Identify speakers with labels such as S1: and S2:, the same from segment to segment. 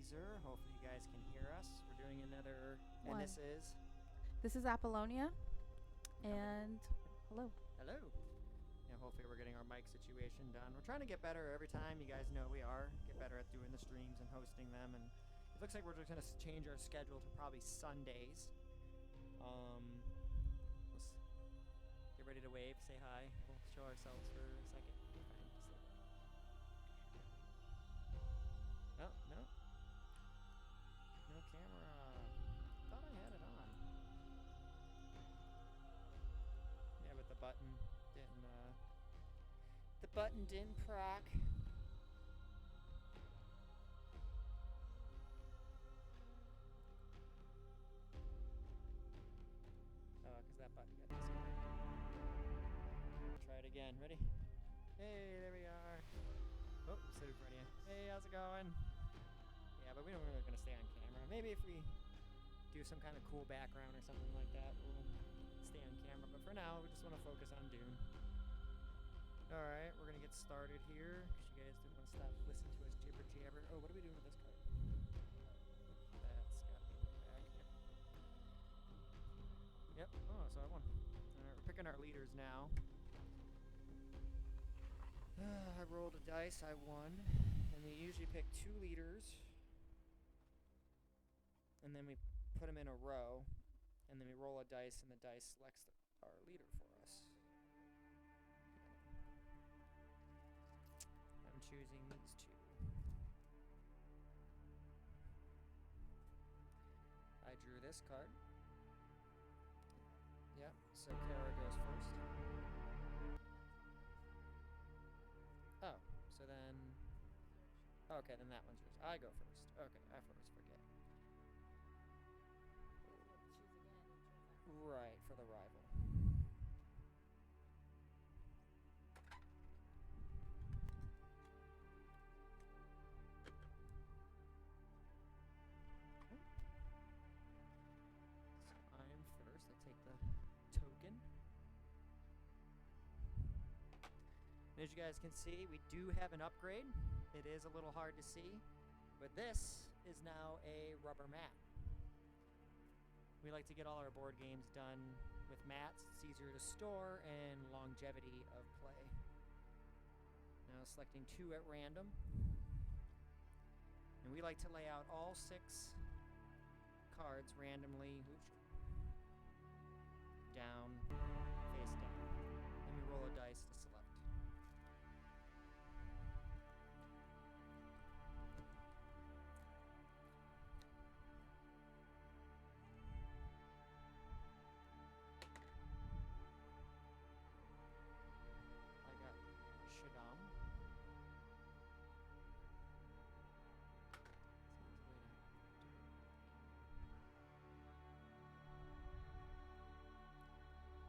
S1: Ceaser. Hopefully you guys can hear us. We're doing another,
S2: One.
S1: and this is
S2: Apollonia, and hello.
S1: hello. Yeah, hopefully we're getting our mic situation done. We're trying to get better every time. You guys know we are. Get better at doing the streams and hosting them. And it looks like we're just going to change our schedule to probably Sundays. Let's get ready to wave, say hi. We'll show ourselves for a second. Oh, no. No camera. Thought I had it on. Yeah, but the button didn't proc. Oh, because that button got disconnected. Try it again. Ready? Hey, there we are. Oh, sit in front of you. Hey, how's it going? Yeah, but we don't really going to stay on camera. Maybe if we do some kind of cool background or something like that, we'll stay on camera. But for now, we just want to focus on Dune. Alright, we're going to get started here, because you guys didn't want to stop listening to us jibber jabber. Oh, what are we doing with this card? That's got to be back here. Yep, oh, so I won. Alright, we're picking our leaders now. I rolled a dice, I won. And we usually pick 2 leaders. And then we put them in a row. And then we roll a dice, and the dice selects our leader for us. I'm choosing these 2. I drew this card. Yep, so Kara goes first. Oh, so then... Okay, then that one's yours. I go first. Okay, I always forget. Right, for the rival. So I'm first. I take the token. And as you guys can see, we do have an upgrade. It is a little hard to see, but this is now a rubber mat. We like to get all our board games done with mats. It's easier to store and longevity of play. Now selecting 2 at random. And we like to lay out all 6 cards randomly down, face down. And we roll a dice to select. Shaddam.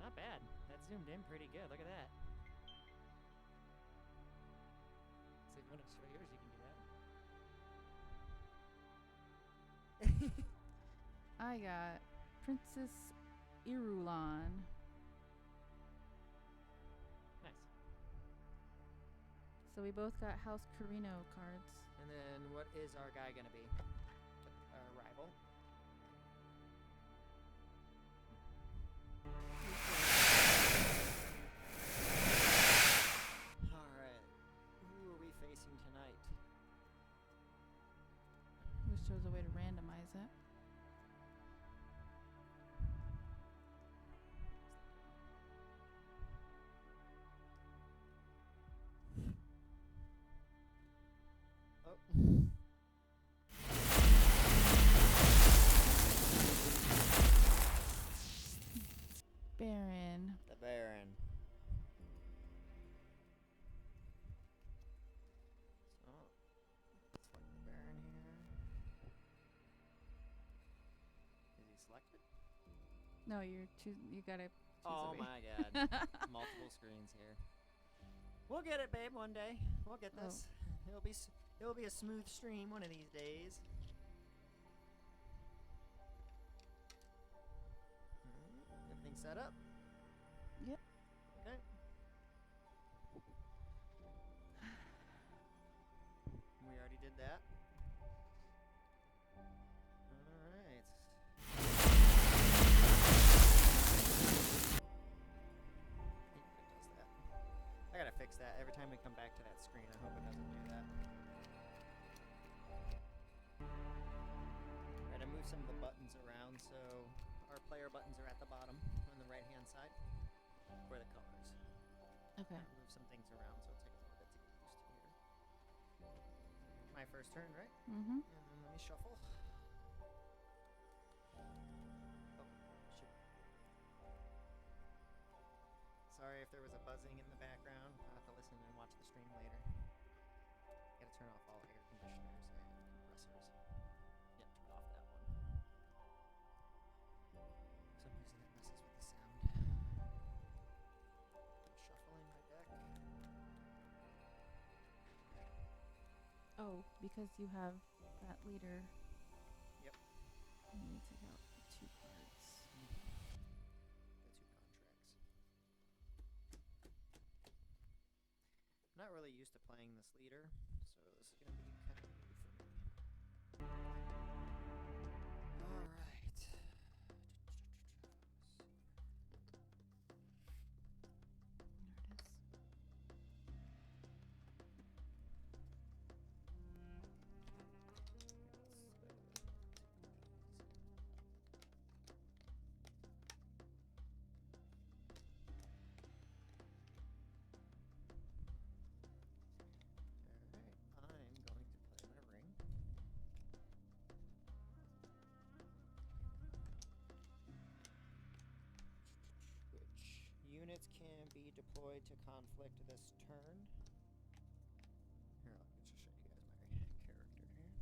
S1: Not bad. That zoomed in pretty good. Look at that. So if you want to show yours, you can do that.
S2: I got Princess Irulan.
S1: Nice.
S2: So we both got House Carino cards.
S1: And then what is our guy going to be? Our rival. Alright. Who are we facing tonight?
S2: Wish there was a way to randomize it.
S1: Oh.
S2: Baron.
S1: The Baron. So, let's select the Baron here. Is he selected?
S2: No, you gotta choose
S1: Oh
S2: a way.
S1: my god. Multiple screens here. We'll get it, babe, one day. We'll get this. It'll be a smooth stream one of these days. Everything set up?
S2: Yep.
S1: Okay. We already did that. fix that. Every time we come back to that screen, I hope it doesn't do that. Right, I moved some of the buttons around, so our player buttons are at the bottom on the right-hand side for the colors.
S2: Okay.
S1: Move some things around, so it'll take a little bit to get used to here. My first turn, right?
S2: Mm-hmm.
S1: And then let me shuffle. Oh, shoot. Sorry if there was a buzzing in the background. I'll have to listen and watch the stream later. Gotta turn off all air conditioners and compressors. Yep, turn off that one. For some reason it messes with the sound. I'm shuffling my deck.
S2: Oh, because you have that leader.
S1: Yep.
S2: You need to take out 2 cards.
S1: The 2 contracts. I'm not really used to playing this leader, so this is going to be kind of new for me. Alright.
S2: There it is.
S1: Alright, I'm going to play my ring. Which units can be deployed to conflict this turn? Here, I'll just show you guys my character here.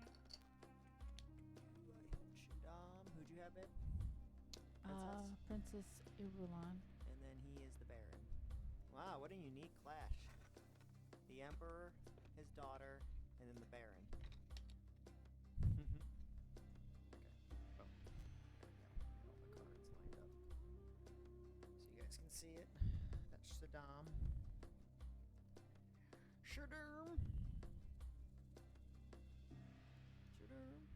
S1: Let's bring up our rings. Shaddam, who'd you have, babe?
S2: Princess Irulan.
S1: And then he is the Baron. Wow, what a unique clash. The Emperor, his daughter, and then the Baron. Okay. Oh, there we go. All the cards lined up. So you guys can see it. That's Shaddam. Shaddam! Shaddam.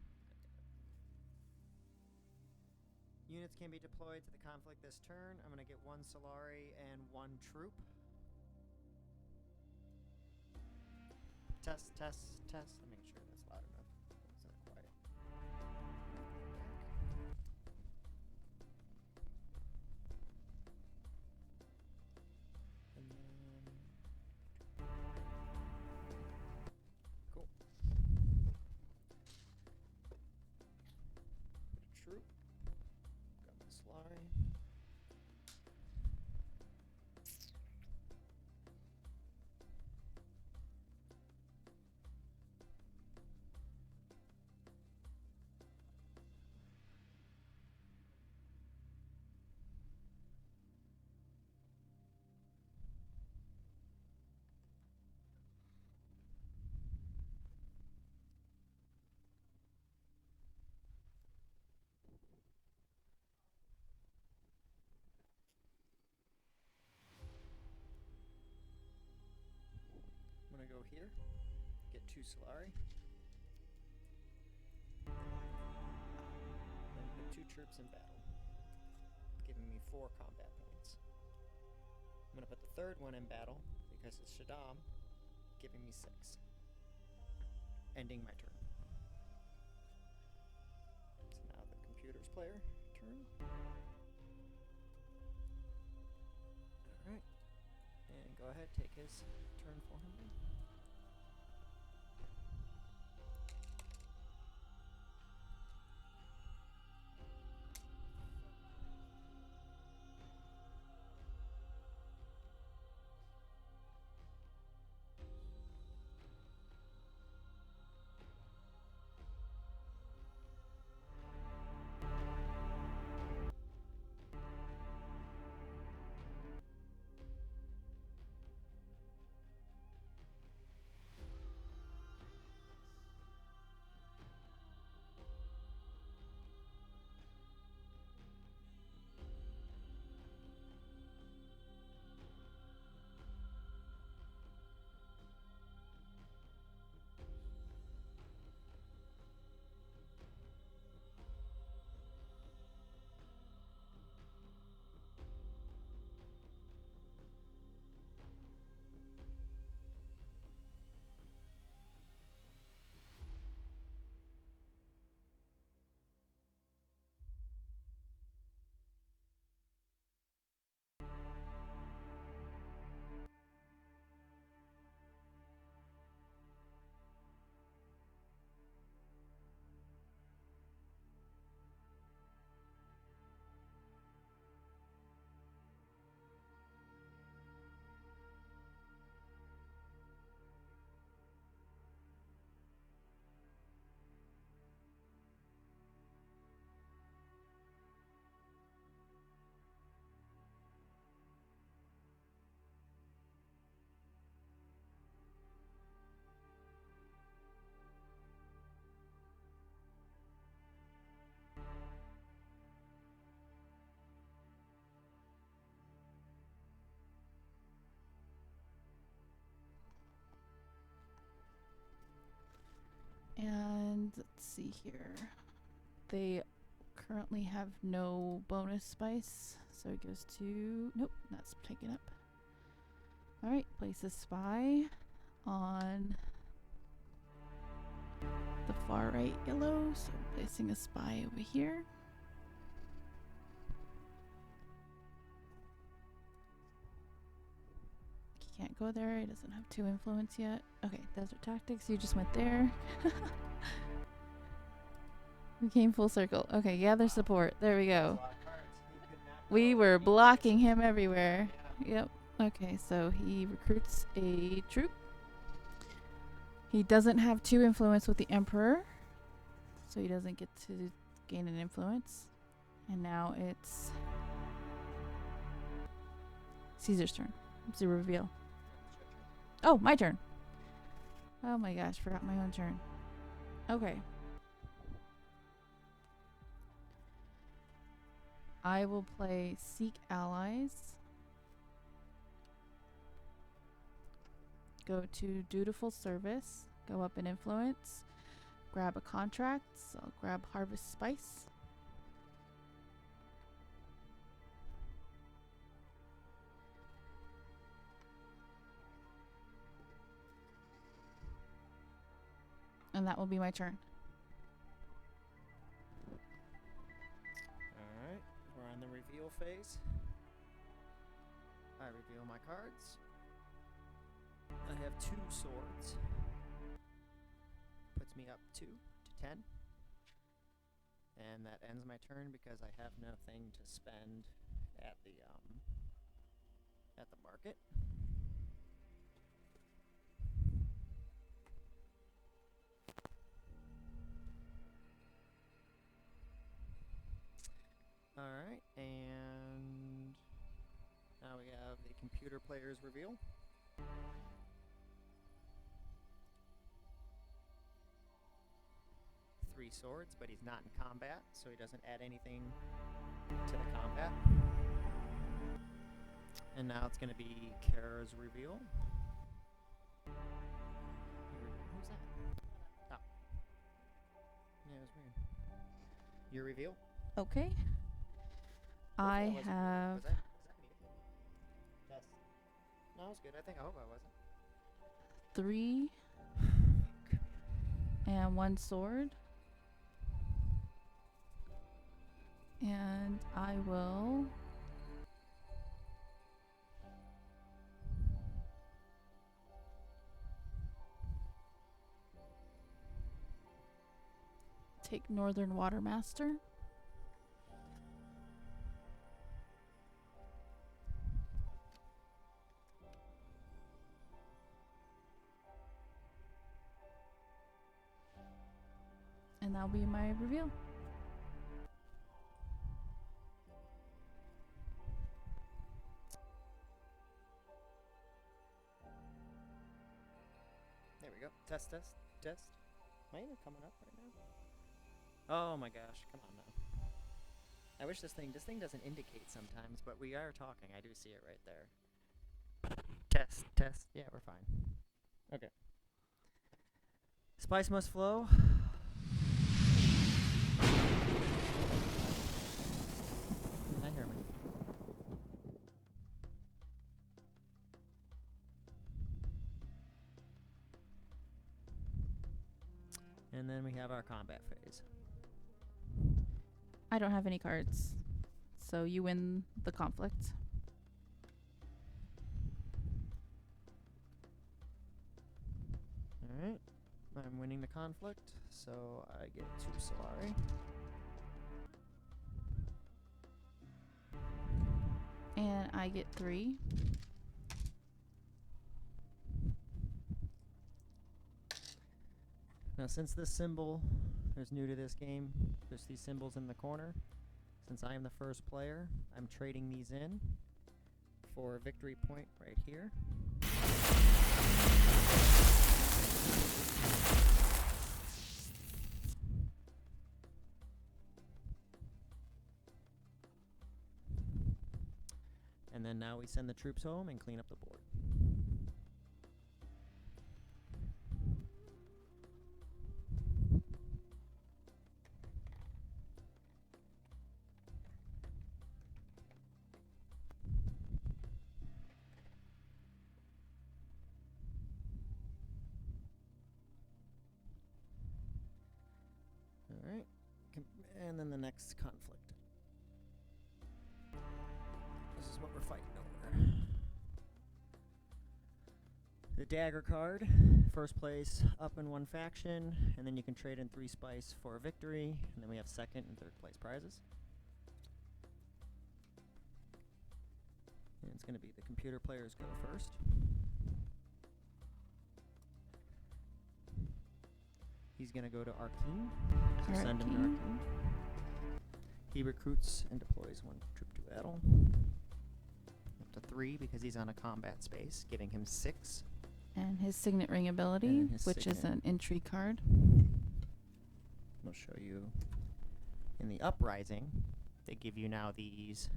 S1: Units can be deployed to the conflict this turn. I'm going to get 1 Solari and 1 troop. Test, test, test. Let me make sure that's loud enough. It's not quiet. And then... Cool. Bit of troop. Got my Solari. I'm gonna go here, get 2 Solari, then put 2 troops in battle, giving me 4 combat points. I'm gonna put the 3rd one in battle because it's Shaddam, giving me 6, ending my turn. So now the computer's player turn. Alright, and go ahead, take his turn for him.
S2: let's see here. They currently have no bonus spice, so it goes to, nope, that's taken up. All right, place a spy on the far right yellow, so placing a spy over here. He can't go there, he doesn't have 2 influence yet. Okay, desert tactics, you just went there. We came full circle. Okay, gather support, there we go. We were blocking him everywhere. Yep. Okay, so he recruits a troop. He doesn't have 2 influence with the Emperor, so he doesn't get to gain an influence. And now it's Caesar's turn. It's a reveal. Oh, my turn. Oh my gosh, forgot my own turn. Okay. I will play Seek Allies. Go to Dutiful Service. Go up in Influence. Grab a contract. So I'll grab Harvest Spice. And that will be my turn.
S1: Alright, we're on the reveal phase. I reveal my cards. I have 2 swords. Puts me up 2 to 10. And that ends my turn because I have nothing to spend at the market. Alright, and now we have the computer player's reveal. Three swords, but he's not in combat, so he doesn't add anything to the combat. And now it's going to be Kara's reveal. Who's that? Oh. Yeah, it was weird. Your reveal?
S2: Okay. I have
S1: Was that me? Yes. No, it was good. I hope I wasn't.
S2: 3 and 1 sword. And I will take Northern Watermaster. And that'll be my reveal.
S1: There we go. Test. Mine are coming up right now. Oh my gosh, come on now. I wish this thing doesn't indicate sometimes, but we are talking. I do see it right there. Test. Yeah, we're fine. Okay. Spice must flow. I hear me. And then we have our combat phase.
S2: I don't have any cards, so you win the conflict.
S1: Alright. I'm winning the conflict, so I get 2 Solari.
S2: And I get 3.
S1: Now, since this symbol is new to this game, there's these symbols in the corner. Since I am the first player, I'm trading these in for a victory point right here. And then now we send the troops home and clean up the board. next conflict. This is what we're fighting over. The dagger card, first place up in one faction, and then you can trade in 3 spice for a victory, and then we have second and third place prizes. And it's going to be the computer players go first. He's going to go to Arcane. So send him to Arcane. He recruits and deploys 1 troop to battle. Up to 3 because he's on a combat space, giving him 6.
S2: And his signet ring ability, which is an entry card.
S1: I'll show you. In the Uprising, they give you now these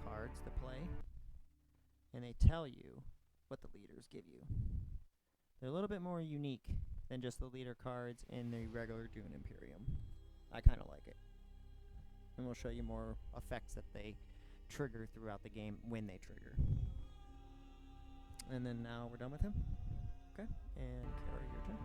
S1: cards to play, and they tell you what the leaders give you. They're a little bit more unique than just the leader cards in the regular Dune Imperium. I kind of like it. And we'll show you more effects that they trigger throughout the game when they trigger. And then now we're done with him. Okay, and Kara, your turn.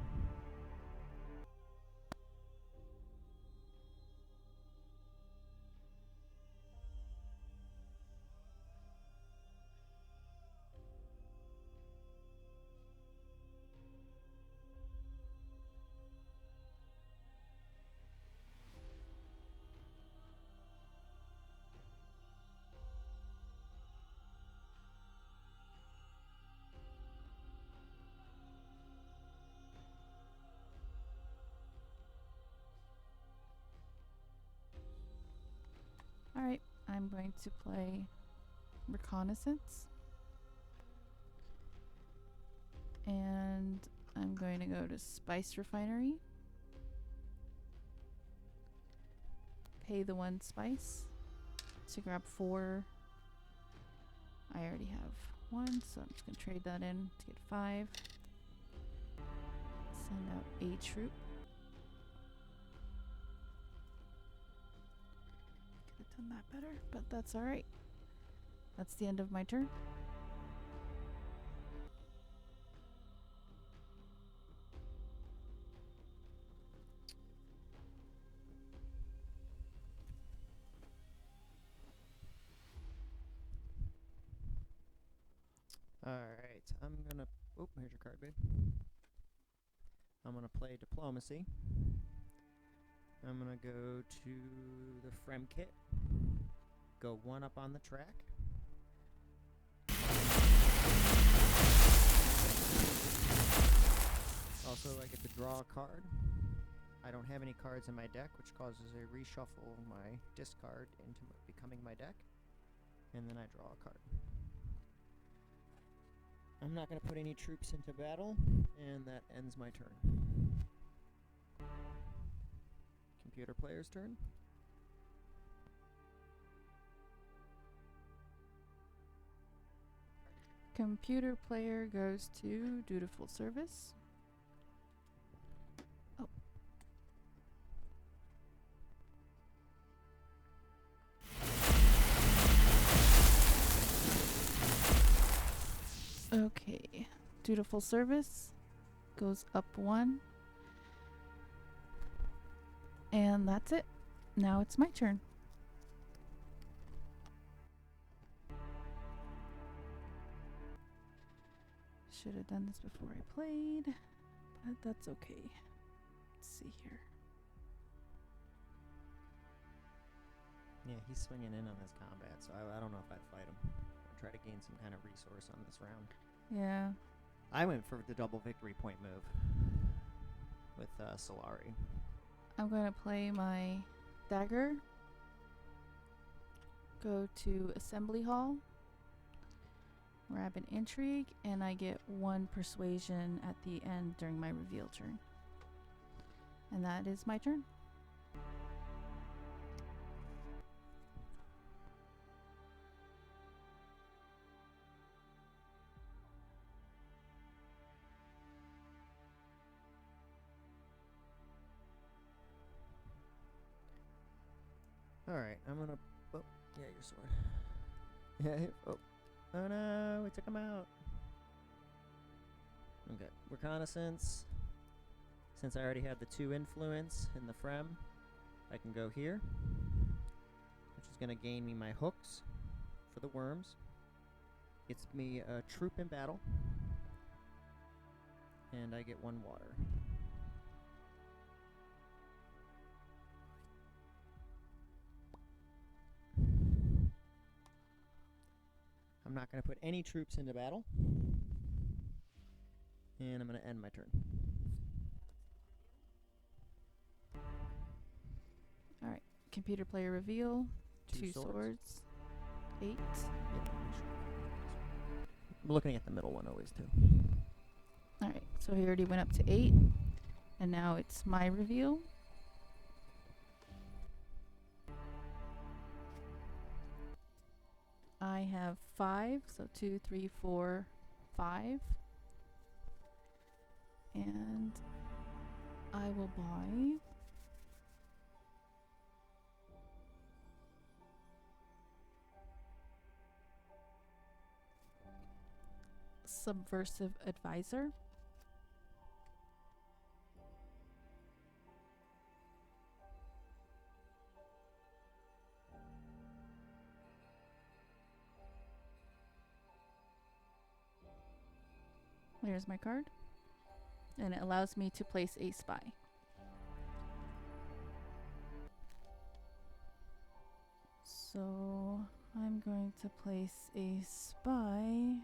S2: Alright, I'm going to play Reconnaissance. And I'm going to go to Spice Refinery. Pay the 1 spice to grab 4. I already have 1, so I'm just going to trade that in to get 5. Send out a troop. Done that better, but that's alright. That's the end of my turn.
S1: Alright, I'm gonna... Oh, here's your card, babe. I'm gonna play Diplomacy. I'm gonna go to the Frem kit. Go 1 up on the track. Also, I get to draw a card. I don't have any cards in my deck, which causes a reshuffle my discard into becoming my deck. And then I draw a card. I'm not going to put any troops into battle, and that ends my turn. Computer player's turn.
S2: Computer player goes to Dutiful Service. Oh. Okay. Dutiful Service goes up 1. And that's it. Now it's my turn. Should have done this before I played, but that's okay. Let's see here.
S1: Yeah, he's swinging in on this combat, so I don't know if I'd fight him. I'll try to gain some kind of resource on this round.
S2: Yeah.
S1: I went for the double victory point move with Solari.
S2: I'm going to play my dagger. Go to Assembly Hall. Grab an intrigue, and I get 1 persuasion at the end during my reveal turn. And that is my turn.
S1: Alright, I'm gonna... Oh, yeah, your sword. Yeah, oh. Oh no, we took him out. Okay, Reconnaissance. Since I already have the 2 influence in the Frem, I can go here, which is going to gain me my hooks for the worms. Gets me a troop in battle, and I get 1 water. I'm not going to put any troops into battle, and I'm going to end my turn.
S2: Alright, computer player reveal. 2 swords. 8.
S1: Yep. I'm looking at the middle one always, too.
S2: Alright, so he already went up to 8. And now it's my reveal. I have 5, so 2, 3, 4, 5. And I will buy Subversive Advisor. There's my card. And it allows me to place a spy. So I'm going to place a spy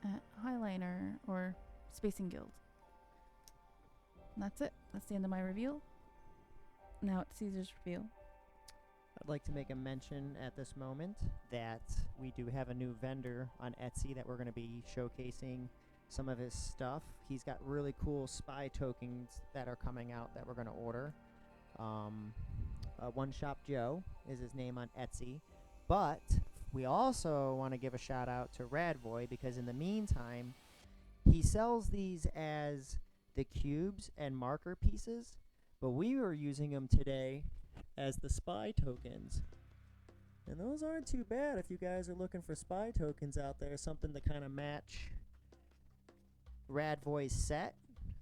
S2: at Highliner or Spacing Guild. And that's it. That's the end of my reveal. Now it's Caesar's reveal.
S1: I'd like to make a mention at this moment that we do have a new vendor on Etsy that we're going to be showcasing some of his stuff. He's got really cool spy tokens that are coming out that we're going to order. One Shop Joe is his name on Etsy. But we also want to give a shout out to Radboy, because in the meantime, he sells these as the cubes and marker pieces, but we were using them today as the spy tokens. And those aren't too bad if you guys are looking for spy tokens out there, something to kind of match Radboy's set.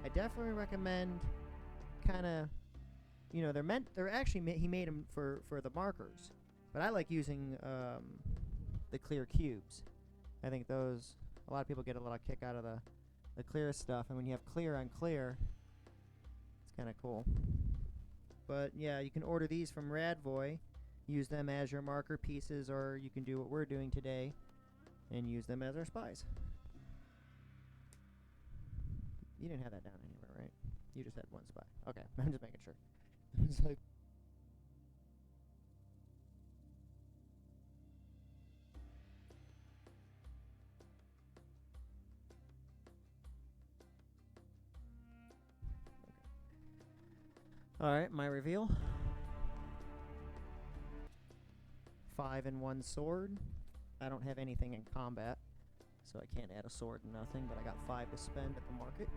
S1: I definitely recommend kind of, you know, they're actually, he made them for the markers, but I like using the clear cubes. I think those, a lot of people get a lot of kick out of the clear stuff, and when you have clear on clear, it's kind of cool. But yeah, you can order these from Radboy, use them as your marker pieces, or you can do what we're doing today and use them as our spies. You didn't have that down anywhere, right? You just had 1 spy. Okay, I'm just making sure. It's like, alright, my reveal. 5 and 1 sword. I don't have anything in combat, so I can't add a sword and nothing, but I got 5 to spend at the market.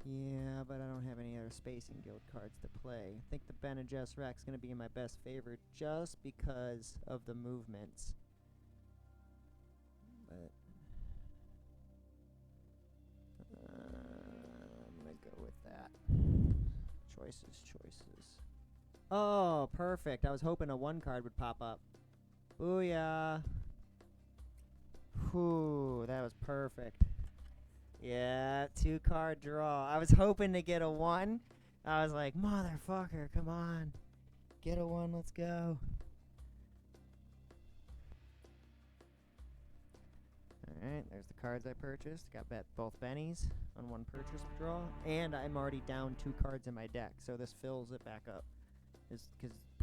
S1: Yeah, but I don't have any other Spacing Guild cards to play. I think the Bene Gesserit's going to be my best favorite just because of the movements. But I'm going to go with that. Choices. Oh, perfect. I was hoping a 1 card would pop up. Booyah. Whew, that was perfect. Yeah, 2 card draw. I was hoping to get a 1. I was like, motherfucker, come on. Get a 1, let's go. Alright, there's the cards I purchased. Got both bennies on 1 purchase draw. And I'm already down 2 cards in my deck, so this fills it back up. Because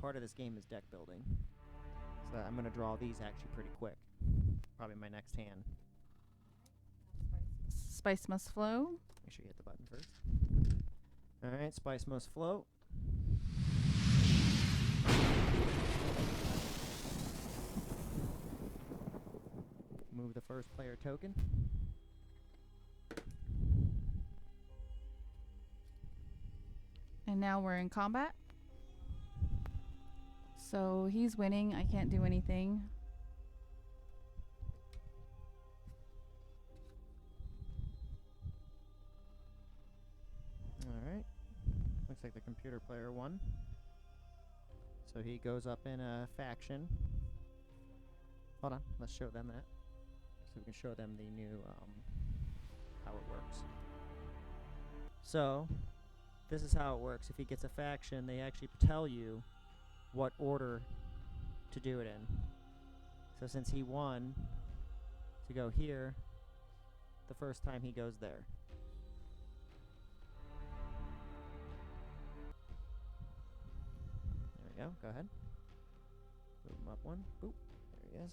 S1: part of this game is deck building. So I'm going to draw these actually pretty quick. Probably my next hand.
S2: Spice must flow.
S1: Make sure you hit the button first. Alright, spice must flow. Move the first player token.
S2: And now we're in combat. So he's winning. I can't do anything.
S1: Alright. Looks like the computer player won. So he goes up in a faction. Hold on, let's show them that. So we can show them the new, how it works. So, this is how it works. If he gets a faction, they actually tell you what order to do it in. So since he won to go here, the first time he goes there. There we go, go ahead. Move him up one, boop, there he is.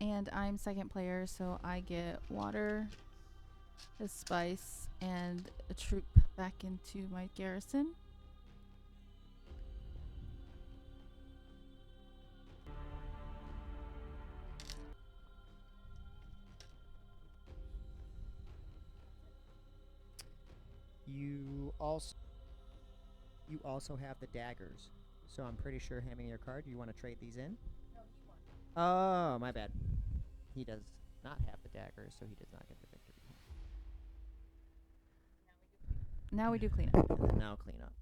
S2: And I'm second player, so I get water, a spice, and a troop back into my garrison.
S1: You also have the daggers. So I'm pretty sure hand me your card. Do you want to trade these in?
S2: No, he won.
S1: Oh, my bad. He does not have the daggers, so he does not get the victory.
S2: Now we do clean up.
S1: And then now clean up.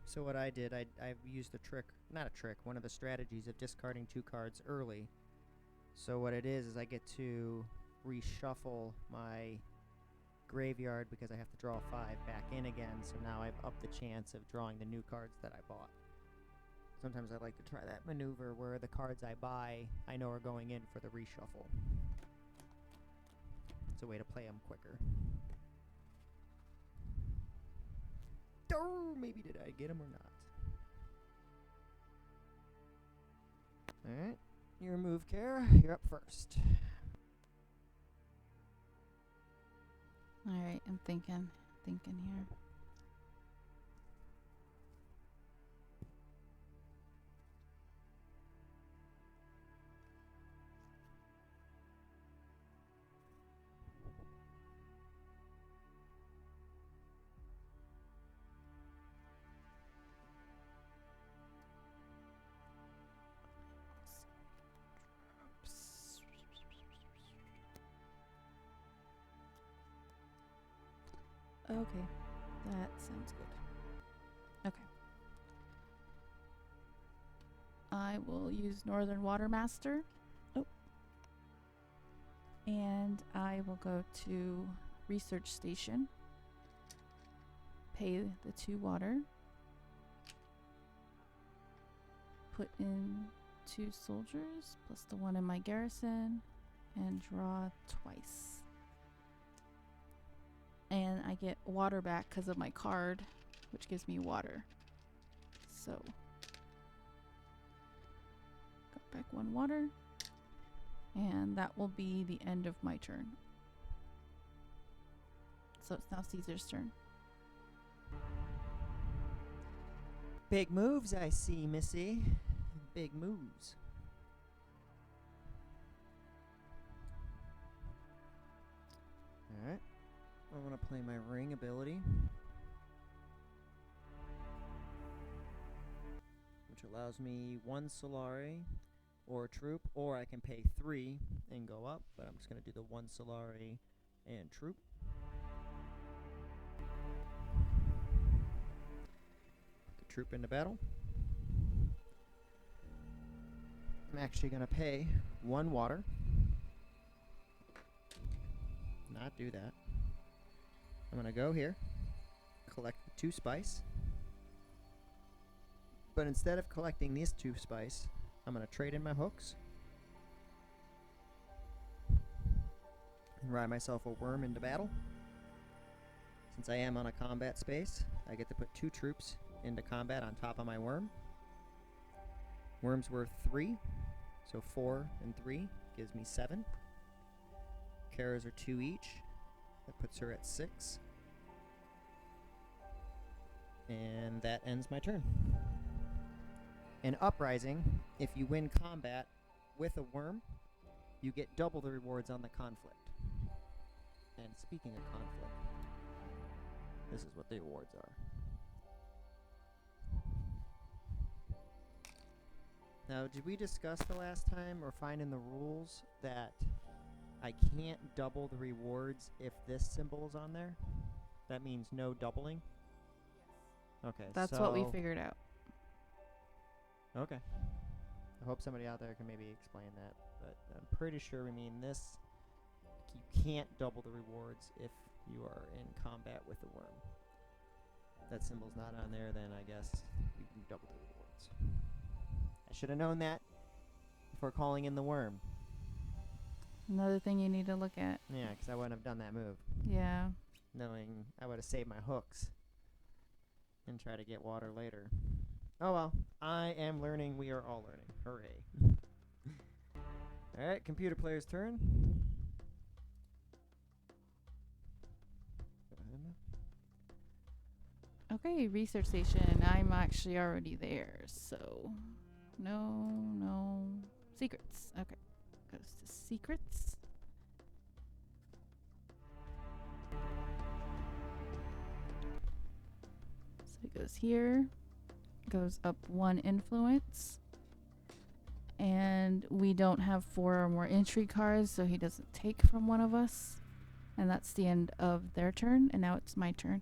S1: So what I did, I used the trick, not a trick, one of the strategies of discarding 2 cards early. So what it is I get to reshuffle my graveyard because I have to draw 5 back in again, so now I've upped the chance of drawing the new cards that I bought. Sometimes I like to try that maneuver where the cards I buy I know are going in for the reshuffle. It's a way to play them quicker. Oh, maybe did I get him or not? Alright, your move, Kara. You're up first.
S2: Alright, I'm thinking here. Okay, that sounds good. Okay. I will use Northern Watermaster. Oh. And I will go to Research Station. Pay the 2 water. Put in 2 soldiers, plus the 1 in my garrison, and draw twice. And I get water back because of my card, which gives me water. So, got back 1 water. And that will be the end of my turn. So it's now Caesar's turn.
S1: Big moves I see, Missy. Big moves. Alright. I want to play my ring ability, which allows me 1 Solari or troop, or I can pay 3 and go up, but I'm just going to do the 1 Solari and troop. Put the troop into battle. I'm actually going to pay 1 water. Not do that. I'm going to go here, collect 2 spice, but instead of collecting these 2 spice, I'm going to trade in my hooks and ride myself a worm into battle. Since I am on a combat space, I get to put 2 troops into combat on top of my worm. Worm's worth 3, so 4 and 3 gives me 7. Kara's are 2 each. That puts her at 6. And that ends my turn. In Uprising, if you win combat with a worm, you get double the rewards on the conflict. And speaking of conflict, this is what the rewards are. Now, did we discuss the last time or find in the rules that I can't double the rewards if this symbol is on there? That means no doubling? Okay,
S2: That's what we figured out.
S1: Okay. I hope somebody out there can maybe explain that, but I'm pretty sure we mean this. You can't double the rewards if you are in combat with the worm. If that symbol's not on there, then I guess you can double the rewards. I should have known that before calling in the worm.
S2: Another thing you need to look at.
S1: Yeah, because I wouldn't have done that move.
S2: Yeah.
S1: Knowing I would have saved my hooks and try to get water later. Oh well, I am learning. We are all learning. Hooray. Alright, computer player's turn.
S2: Okay, research station. I'm actually already there, so no secrets. Okay, goes to secrets. So it goes here, goes up 1 influence, and we don't have 4 or more entry cards, so he doesn't take from one of us, and that's the end of their turn. And now it's my turn.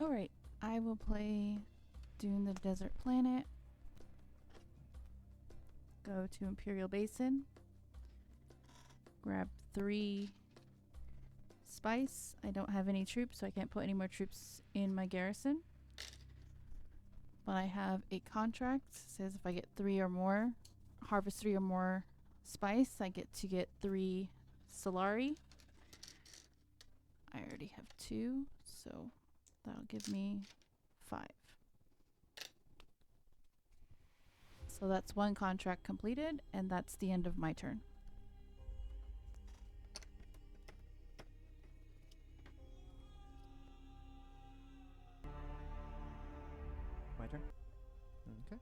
S2: Alright, I will play Dune the Desert Planet. Go to Imperial Basin. Grab 3 spice. I don't have any troops, so I can't put any more troops in my garrison. But I have a contract. It says if I get 3 or more, harvest 3 or more spice, I get to get 3 Solari. I already have 2, so that'll give me 5. So that's 1 contract completed, and that's the end of my turn.
S1: My turn? Okay.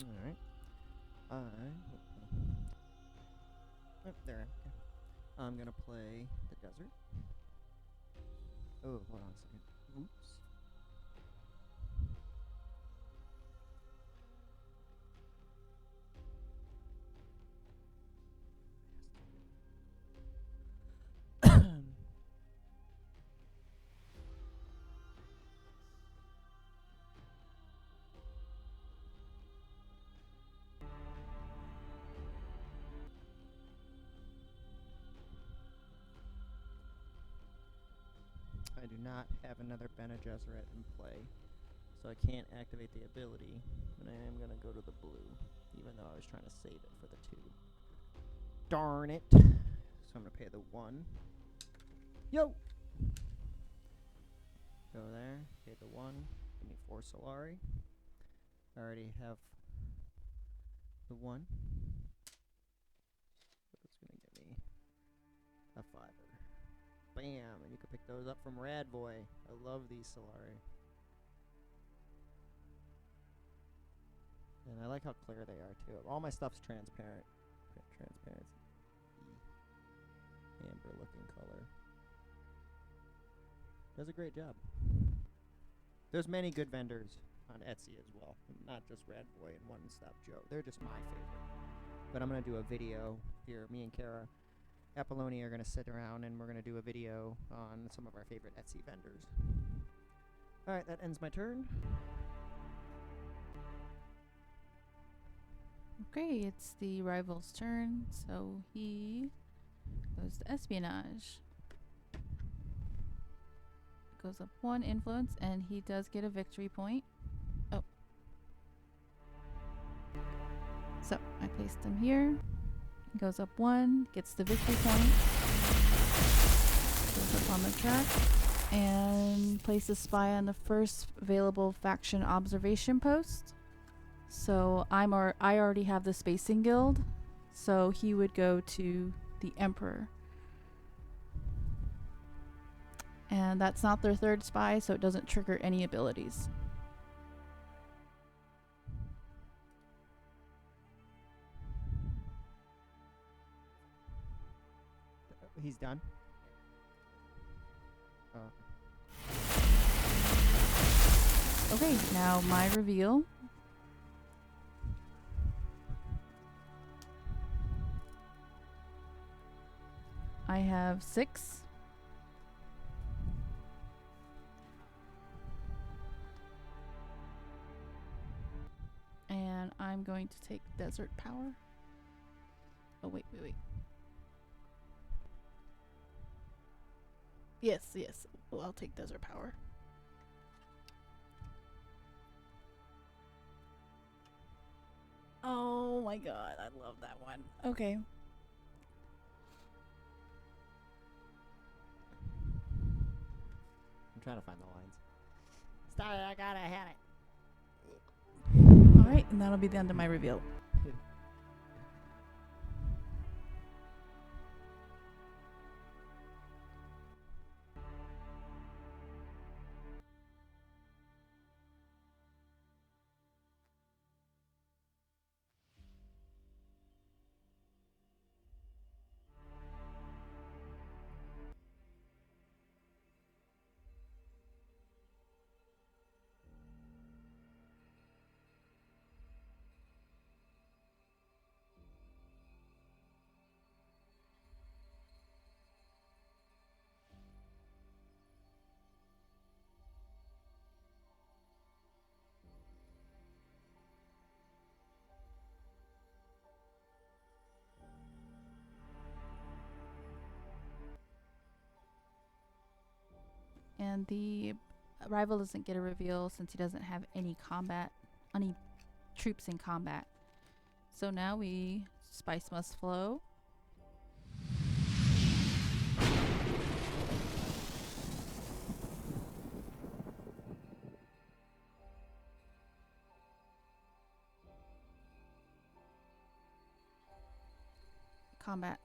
S1: Alright. Oh, there. Okay. I'm gonna play the desert. Oh, hold on a second. Oops. I do not have another Bene Gesserit in play, so I can't activate the ability, and I am going to go to the blue, even though I was trying to save it for the 2. Darn it. So I'm going to pay the 1. Yo! Go there, pay the 1, give me 4 Solari. I already have the 1. So it's going to give me a 5. Bam! And you can pick those up from Radboy. I love these Solari. And I like how clear they are too. All my stuff's transparent. Transparency. Amber looking color. Does a great job. There's many good vendors on Etsy as well. Not just Radboy and One Stop Joe. They're just my favorite. But I'm going to do a video here. Me and Kara, Apollonia, are going to sit around and we're going to do a video on some of our favorite Etsy vendors. Alright, that ends my turn.
S2: Okay, it's the rival's turn, so he goes to espionage. Goes up 1 influence, and he does get a victory point. Oh. So, I placed him here. He goes up 1, gets the victory point. Goes up on the track, and places spy on the first available faction observation post. So I already have the Spacing Guild, so he would go to the Emperor. And that's not their 3rd spy, so it doesn't trigger any abilities.
S1: He's done? Oh.
S2: Okay, now my reveal. I have 6. And I'm going to take Desert Power. Oh, wait. Yes. Well, I'll take Desert Power. Oh my god, I love that one. Okay.
S1: I'm trying to find the lines. Stop it, I gotta have it.
S2: Alright, and that'll be the end of my reveal. And the rival doesn't get a reveal since he doesn't have any troops in combat. So now Spice Must Flow. Combat.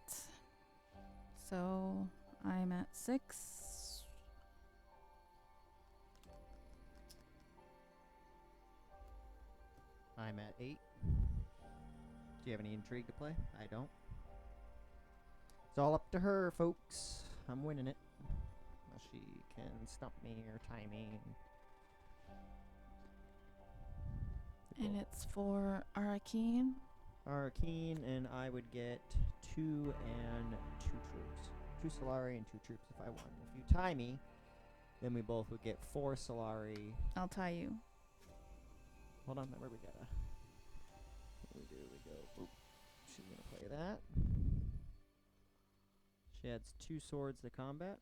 S2: So I'm at 6.
S1: I'm at 8. Do you have any intrigue to play? I don't. It's all up to her, folks. I'm winning it. Unless she can stump me or tie me.
S2: And it's for Arakeen.
S1: Arakeen, and I would get 2 and 2 troops. 2 Solari and 2 troops if I won. If you tie me, then we both would get 4 Solari.
S2: I'll tie you.
S1: Hold on, remember we gotta. What do we go? Oop. She's gonna play that. She adds 2 swords to combat.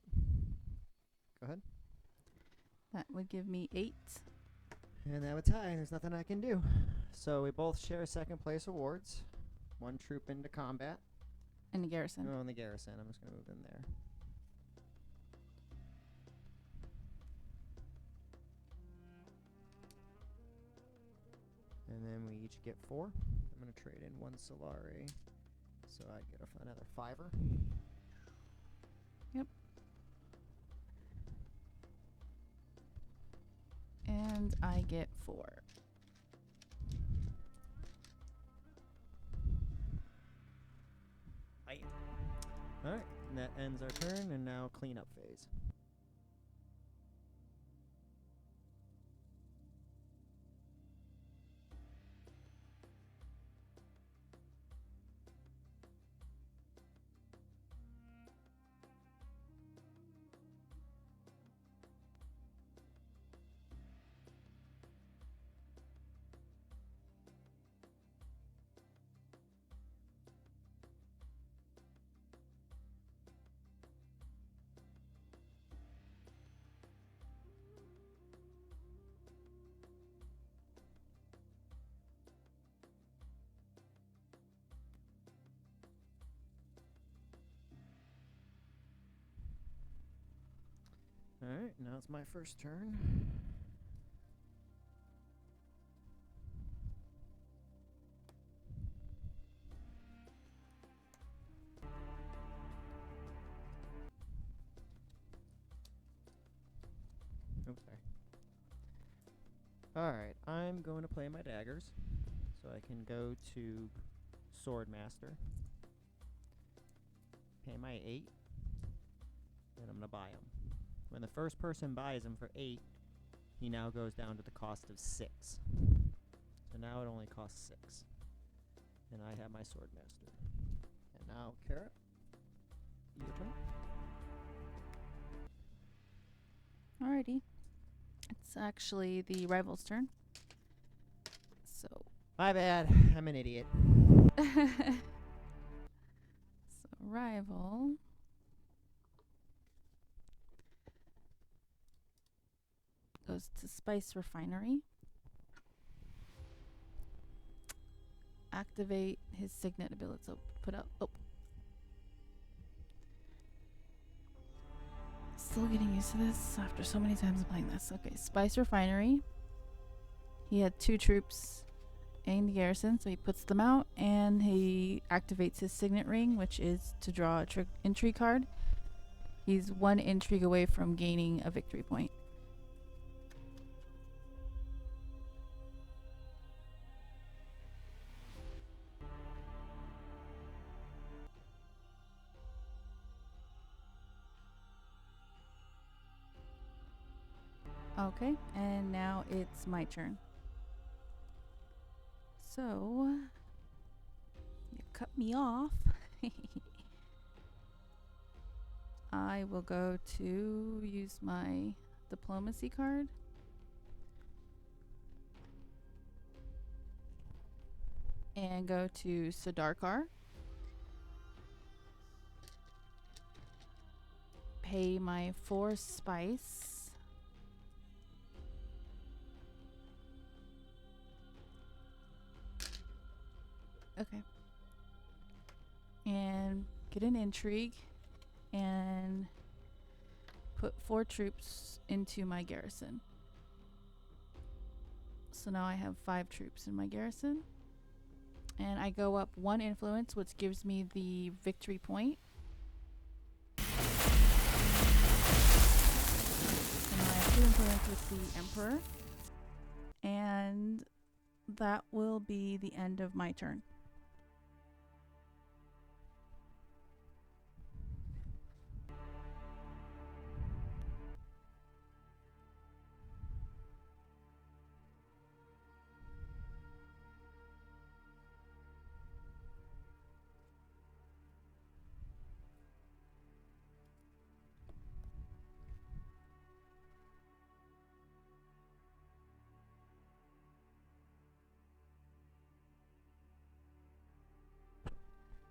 S1: Go ahead.
S2: That would give me 8.
S1: And that would tie. There's nothing I can do. So we both share second place awards. 1 troop into combat.
S2: In the garrison.
S1: Oh, in the garrison. I'm just going to move in there. And then we each get 4. I'm going to trade in 1 Solari. So I get another 5er.
S2: Yep. And I get 4.
S1: Alright, and that ends our turn, and now cleanup phase. Alright, now it's my first turn. Oops, sorry. Alright, I'm going to play my daggers. So I can go to Swordmaster. Pay my 8. And I'm going to buy them. When the first person buys him for 8, he now goes down to the cost of 6. So now it only costs 6. And I have my Swordmaster. And now, Carrot, your turn.
S2: Alrighty. It's actually the rival's turn. So.
S1: My bad. I'm an idiot.
S2: So, rival. Goes to Spice Refinery. Activate his signet ability. So put up. Oh. Still getting used to this after so many times of playing this. Okay, Spice Refinery. He had 2 troops in the garrison, so he puts them out and he activates his signet ring, which is to draw a intrigue card. He's 1 intrigue away from gaining a victory point. Okay, and now it's my turn. So, you cut me off. I will go to use my diplomacy card. And go to Sidarkar. Pay my 4 spice. Okay. And get an intrigue and put 4 troops into my garrison. So now I have 5 troops in my garrison. And I go up 1 influence, which gives me the victory point. And I have 2 influence with the Emperor. And that will be the end of my turn.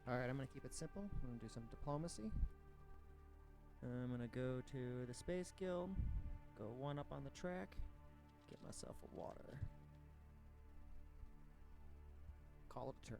S1: Alright, I'm going to keep it simple. I'm going to do some diplomacy. I'm going to go to the Space Guild. Go 1 up on the track. Get myself a water. Call it a turn.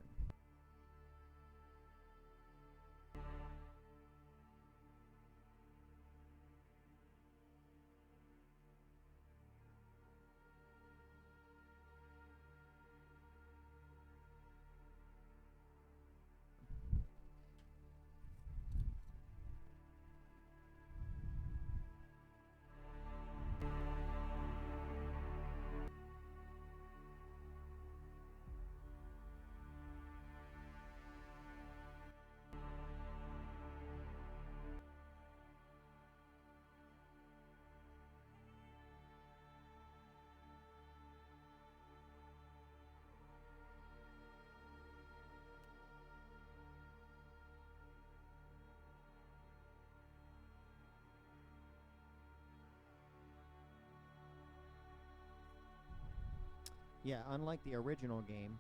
S1: Yeah, unlike the original game,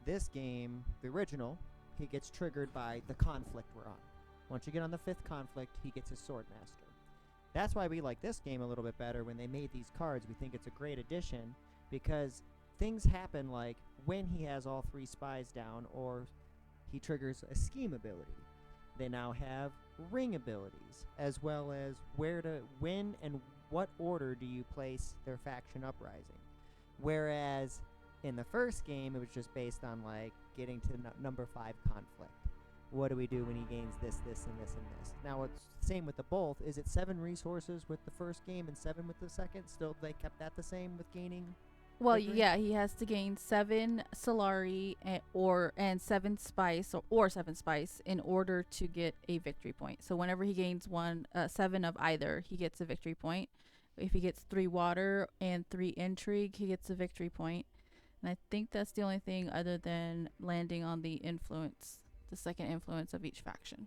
S1: this game, the original, he gets triggered by the conflict we're on. Once you get on the 5th conflict, he gets his sword master. That's why we like this game a little bit better. When they made these cards, we think it's a great addition because things happen like when he has all 3 spies down or he triggers a scheme ability. They now have ring abilities, as well as when and what order do you place their faction uprising. Whereas in the first game, it was just based on like getting to number 5 conflict. What do we do when he gains this, this, and this, and this? Now it's the same with the both. Is it 7 resources with the first game and 7 with the second? Still, they kept that the same with gaining?
S2: Well,
S1: victory?
S2: yeah, he has to gain 7 Solari and 7 spice or 7 spice in order to get a victory point. So whenever he gains 7 of either, he gets a victory point. If he gets 3 water and 3 intrigue, he gets a victory point. And I think that's the only thing other than landing on the influence, the second influence of each faction.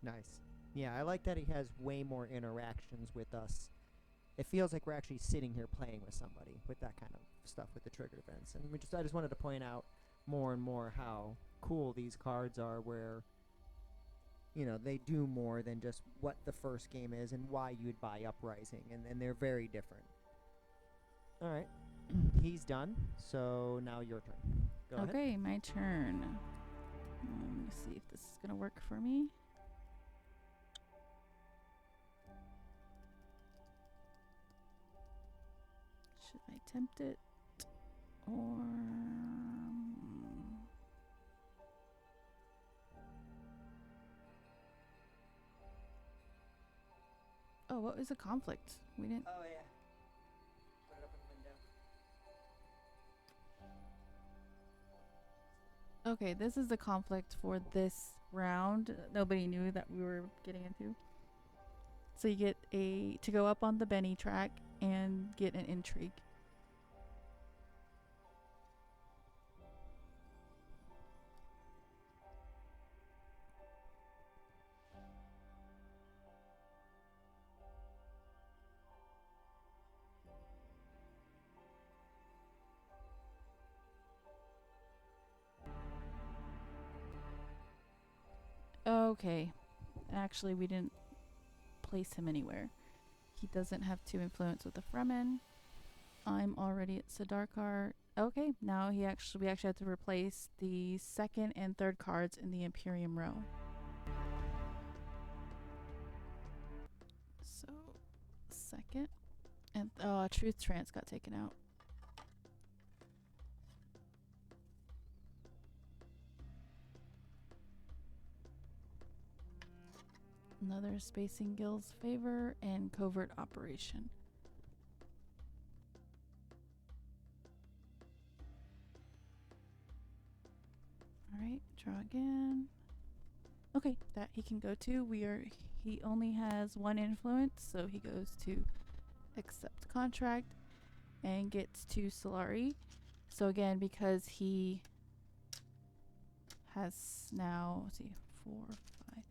S1: Nice. Yeah, I like that he has way more interactions with us. It feels like we're actually sitting here playing with somebody with that kind of stuff with the triggered events. And I just wanted to point out more and more how cool these cards are, where you know, they do more than just what the first game is and why you'd buy Uprising, and they're very different. All right, he's done, so now your turn. Go ahead.
S2: Okay, my turn. Let me see if this is going to work for me. Should I attempt it? Or... Oh, what was a conflict? We didn't...
S1: Oh, yeah. Put it up in the window.
S2: Okay, this is the conflict for this round. Nobody knew that we were getting into. So you get to go up on the Benny track and get an intrigue. Okay. Actually, we didn't place him anywhere. He doesn't have 2 influence with the Fremen. I'm already at Siddharkar. Okay, now we actually have to replace the 2nd and 3rd cards in the Imperium row. So, 2nd and Truth Trance got taken out. Another Spacing Guild's Favor and Covert Operation. Alright, draw again. Okay, that he can go to. He only has 1 influence, so he goes to accept contract and gets 2 Solari. So again, because he has now, let's see, 4, 5,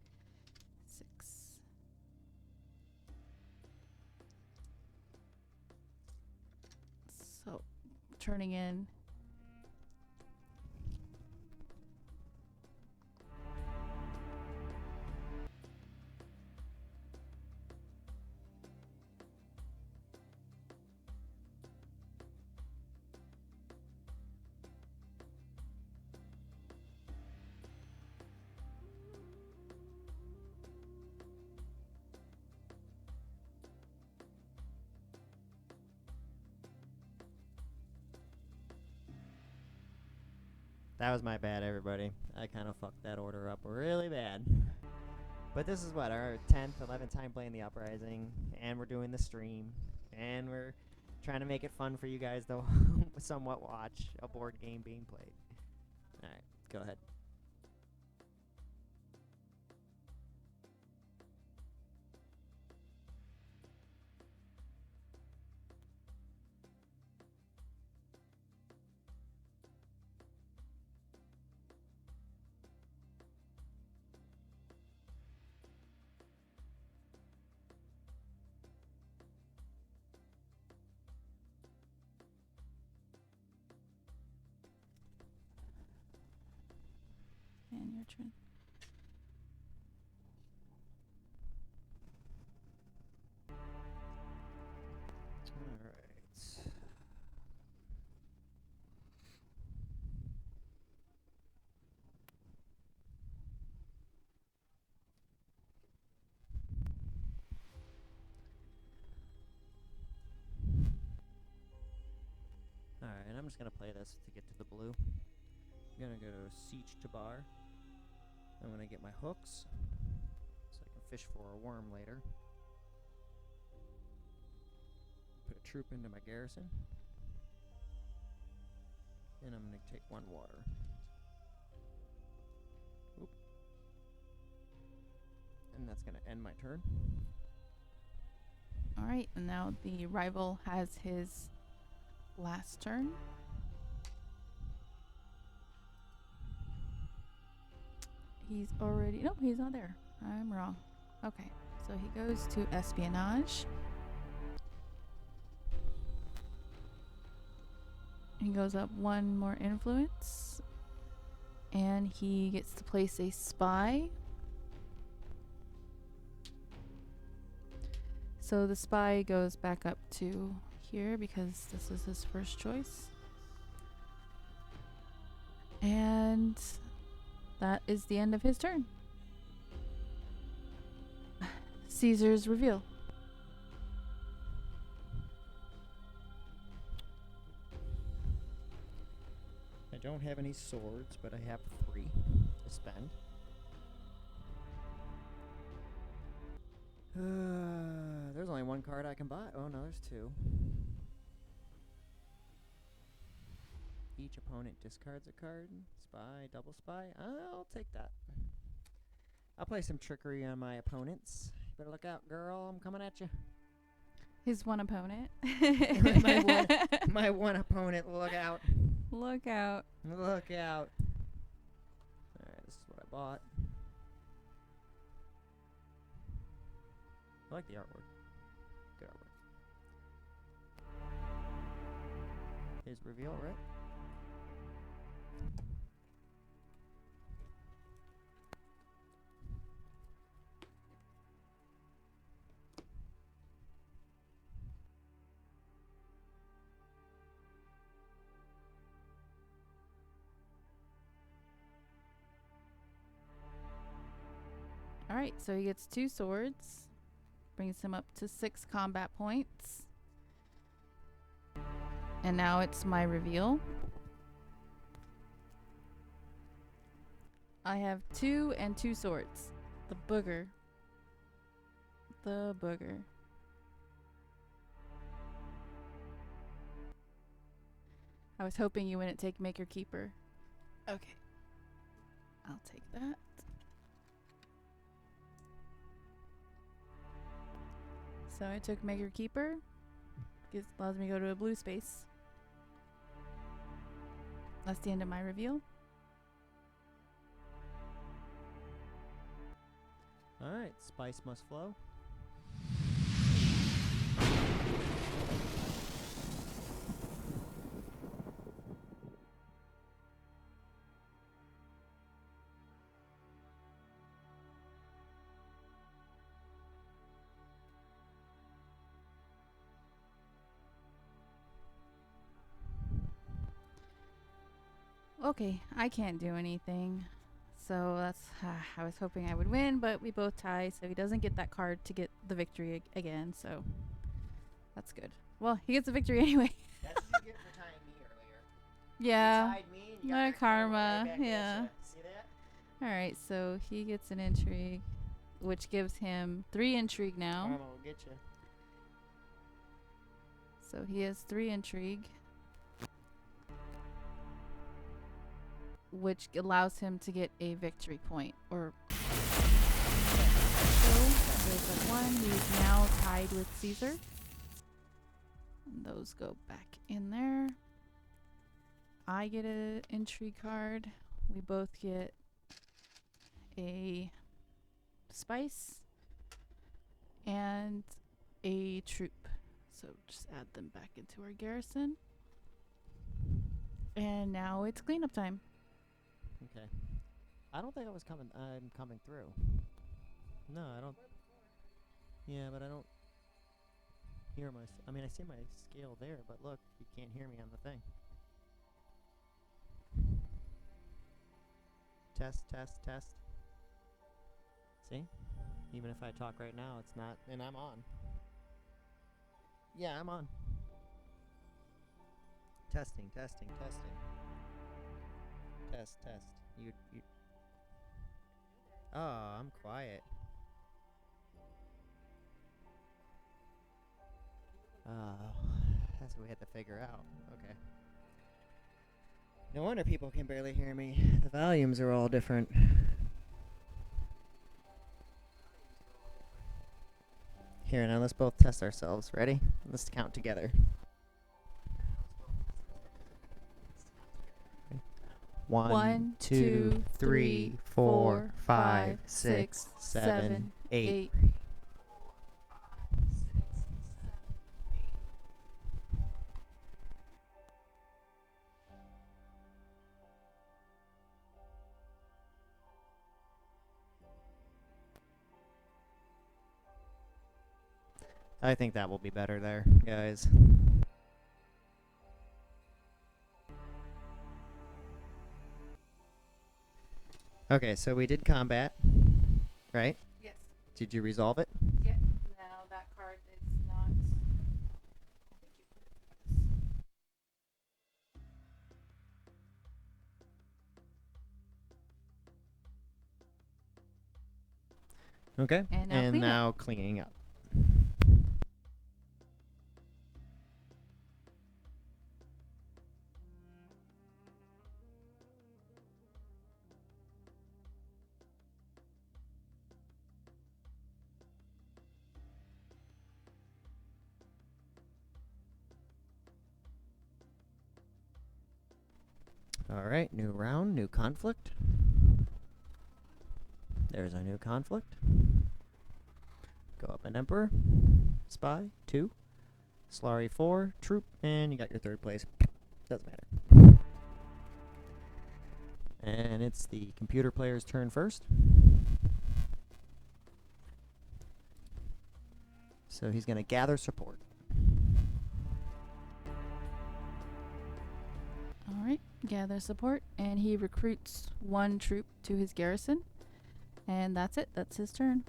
S2: 6. So turning in
S1: That was my bad, everybody. I kind of fucked that order up really bad. But this is what, our 10th, 11th time playing the Uprising, and we're doing the stream, and we're trying to make it fun for you guys to somewhat watch a board game being played. Alright, go ahead.
S2: And your turn.
S1: Alright, I'm just gonna play this to get to the blue. I'm gonna go Siege to Bar. I'm gonna get my hooks so I can fish for a worm later. Put a troop into my garrison. And I'm gonna take 1 water. Oop. And that's gonna end my turn.
S2: Alright, and now the rival has his last turn. He's already... Nope, he's not there. I'm wrong. Okay, so he goes to Espionage. He goes up 1 more influence. And he gets to place a spy. So the spy goes back up to here because this is his first choice. And that is the end of his turn. Caesar's reveal.
S1: I don't have any swords, but I have 3 to spend. There's only 1 card I can buy. Oh no, there's 2. Each opponent discards a card. Spy, double spy. I'll take that. I'll play some trickery on my opponents. Better look out, girl. I'm coming at you.
S2: His one opponent.
S1: my one opponent. Look out.
S2: Look out.
S1: Look out. Alright, this is what I bought. I like the artwork. Good artwork. His reveal, right?
S2: Alright, so he gets 2 swords. Brings him up to 6 combat points. And now it's my reveal. I have 2 and 2 swords. The booger. The booger. I was hoping you wouldn't take Maker Keeper. Okay. I'll take that. So I took Maker Keeper. Allows me to go to a blue space. That's the end of my reveal.
S1: Alright, spice must flow.
S2: Okay, I can't do anything. So that's, I was hoping I would win, but we both tie, so he doesn't get that card to get the victory again, so that's good. Well, he gets the victory anyway.
S1: That's what you get for tying me earlier.
S2: Yeah.
S1: tied me and you
S2: My
S1: got karma
S2: karma,
S1: right back at
S2: yeah.
S1: ya. See that?
S2: Alright, so he gets an intrigue, which gives him 3 intrigue now.
S1: Karma will get you.
S2: So he has 3 intrigue, which allows him to get a victory point. Or so there's a 1. He's now tied with Caesar. And those go back in there. I get an intrigue card. We both get a spice and a troop. So just add them back into our garrison. And now it's cleanup time.
S1: Okay. I don't think I'm coming through. No, I don't. Yeah, but I don't hear I mean, I see my scale there, but look, you can't hear me on the thing. Test, test, test. See? Even if I talk right now, it's not, and I'm on. Yeah, I'm on. Testing, testing, testing. Test, test. You. Oh, I'm quiet. That's what we had to figure out. Okay. No wonder people can barely hear me. The volumes are all different. Here, now let's both test ourselves. Ready? Let's count together. 1, 2, 3, 4, 5, 6, 7, 8. I think that will be better there, guys. Okay, so we did combat, right?
S2: Yes.
S1: Did you resolve it?
S2: Yeah. Now that card is not. I think you put it twice.
S1: Okay.
S2: And now
S1: And
S2: clean up.
S1: now cleaning up. Alright, new round, new conflict. There's our new conflict. Go up an Emperor. Spy, 2. Slary, 4. Troop, and you got your 3rd place. Doesn't matter. And it's the computer player's turn first. So he's going to gather support.
S2: Alright, gather support, and he recruits 1 troop to his garrison. And that's it, that's his turn.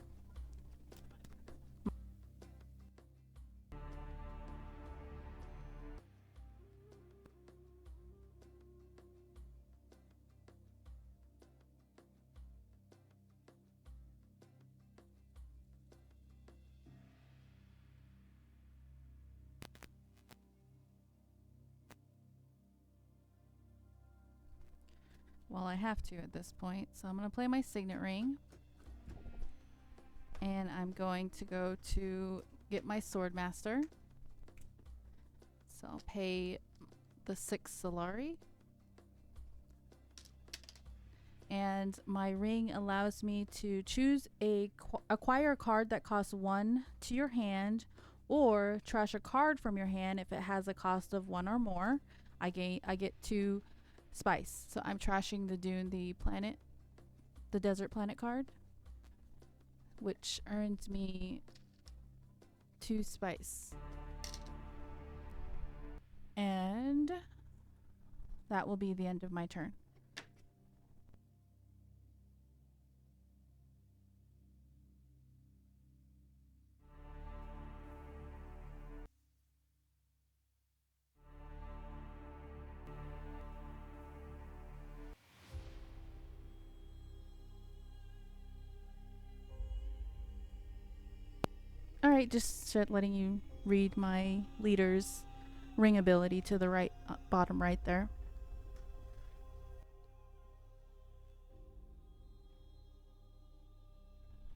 S2: Well, I have to at this point, so I'm going to play my signet ring. And I'm going to go to get my swordmaster. So I'll pay the 6 Solari. And my ring allows me to choose acquire a card that costs 1 to your hand, or trash a card from your hand if it has a cost of 1 or more. I get 2 spice. So I'm trashing the Dune, the desert planet card, which earns me 2 spice. And that will be the end of my turn. Alright, just letting you read my leader's ring ability to the right, bottom right there.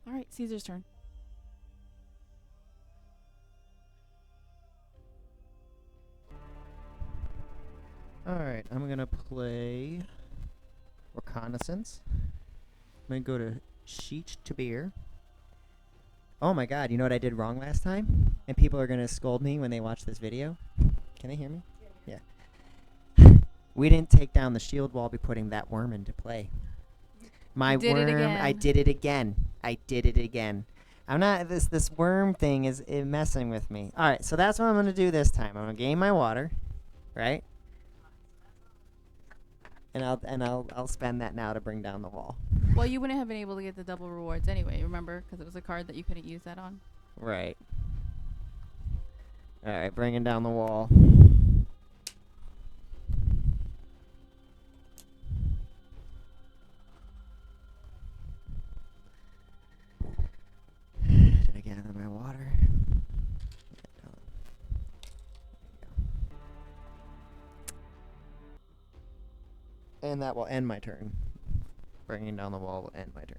S2: Alright, Caesar's turn.
S1: Alright, I'm gonna play Reconnaissance. I'm gonna go to Sheet to Beer. Oh my god, you know what I did wrong last time? And people are gonna scold me when they watch this video. Can they hear me? Yeah. We didn't take down the shield wall by putting that worm into play. My
S2: did it
S1: worm,
S2: again.
S1: I did it again. I did it again. I'm not, this worm thing is messing with me. Alright, so that's what I'm gonna do this time. I'm gonna gain my water, right? And I'll spend that now to bring down the wall.
S2: Well, you wouldn't have been able to get the double rewards anyway, remember? Because it was a card that you couldn't use that on.
S1: Right. Alright, bringing down the wall. Did I get out of my water? And that will end my turn. Bringing down the wall will end my turn.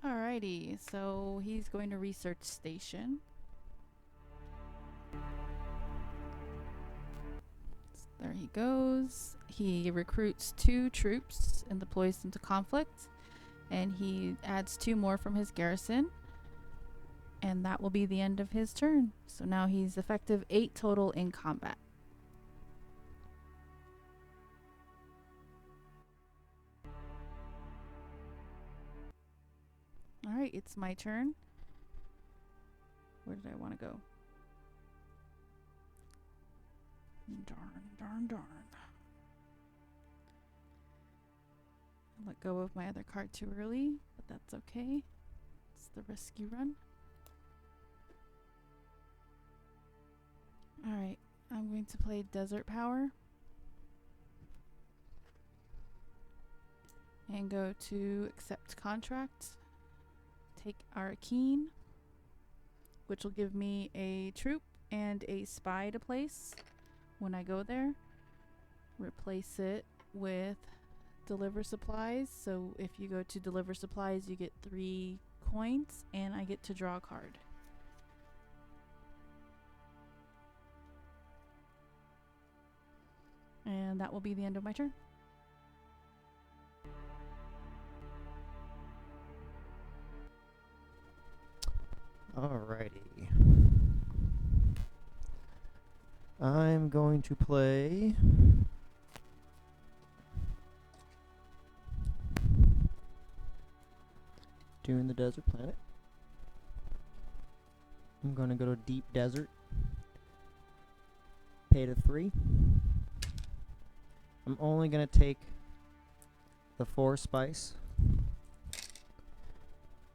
S2: Alrighty, so he's going to research station. There he goes. He recruits 2 troops and deploys them to conflict. And he adds 2 more from his garrison. And that will be the end of his turn. So now he's effective 8 total in combat. Alright, it's my turn. Where did I want to go? Darn. I let go of my other card too early, but that's okay. It's the risky run. Alright, I'm going to play Desert Power. And go to Accept Contract. Take Arcane, which will give me a troop and a spy to place when I go there. Replace it with Deliver Supplies. So if you go to Deliver Supplies, you get 3 coins, and I get to draw a card. And that will be the end of my turn.
S1: Alrighty. I'm going to play Dune the Desert Planet. I'm going to go to Deep Desert. Pay to 3. I'm only going to take the 4 spice.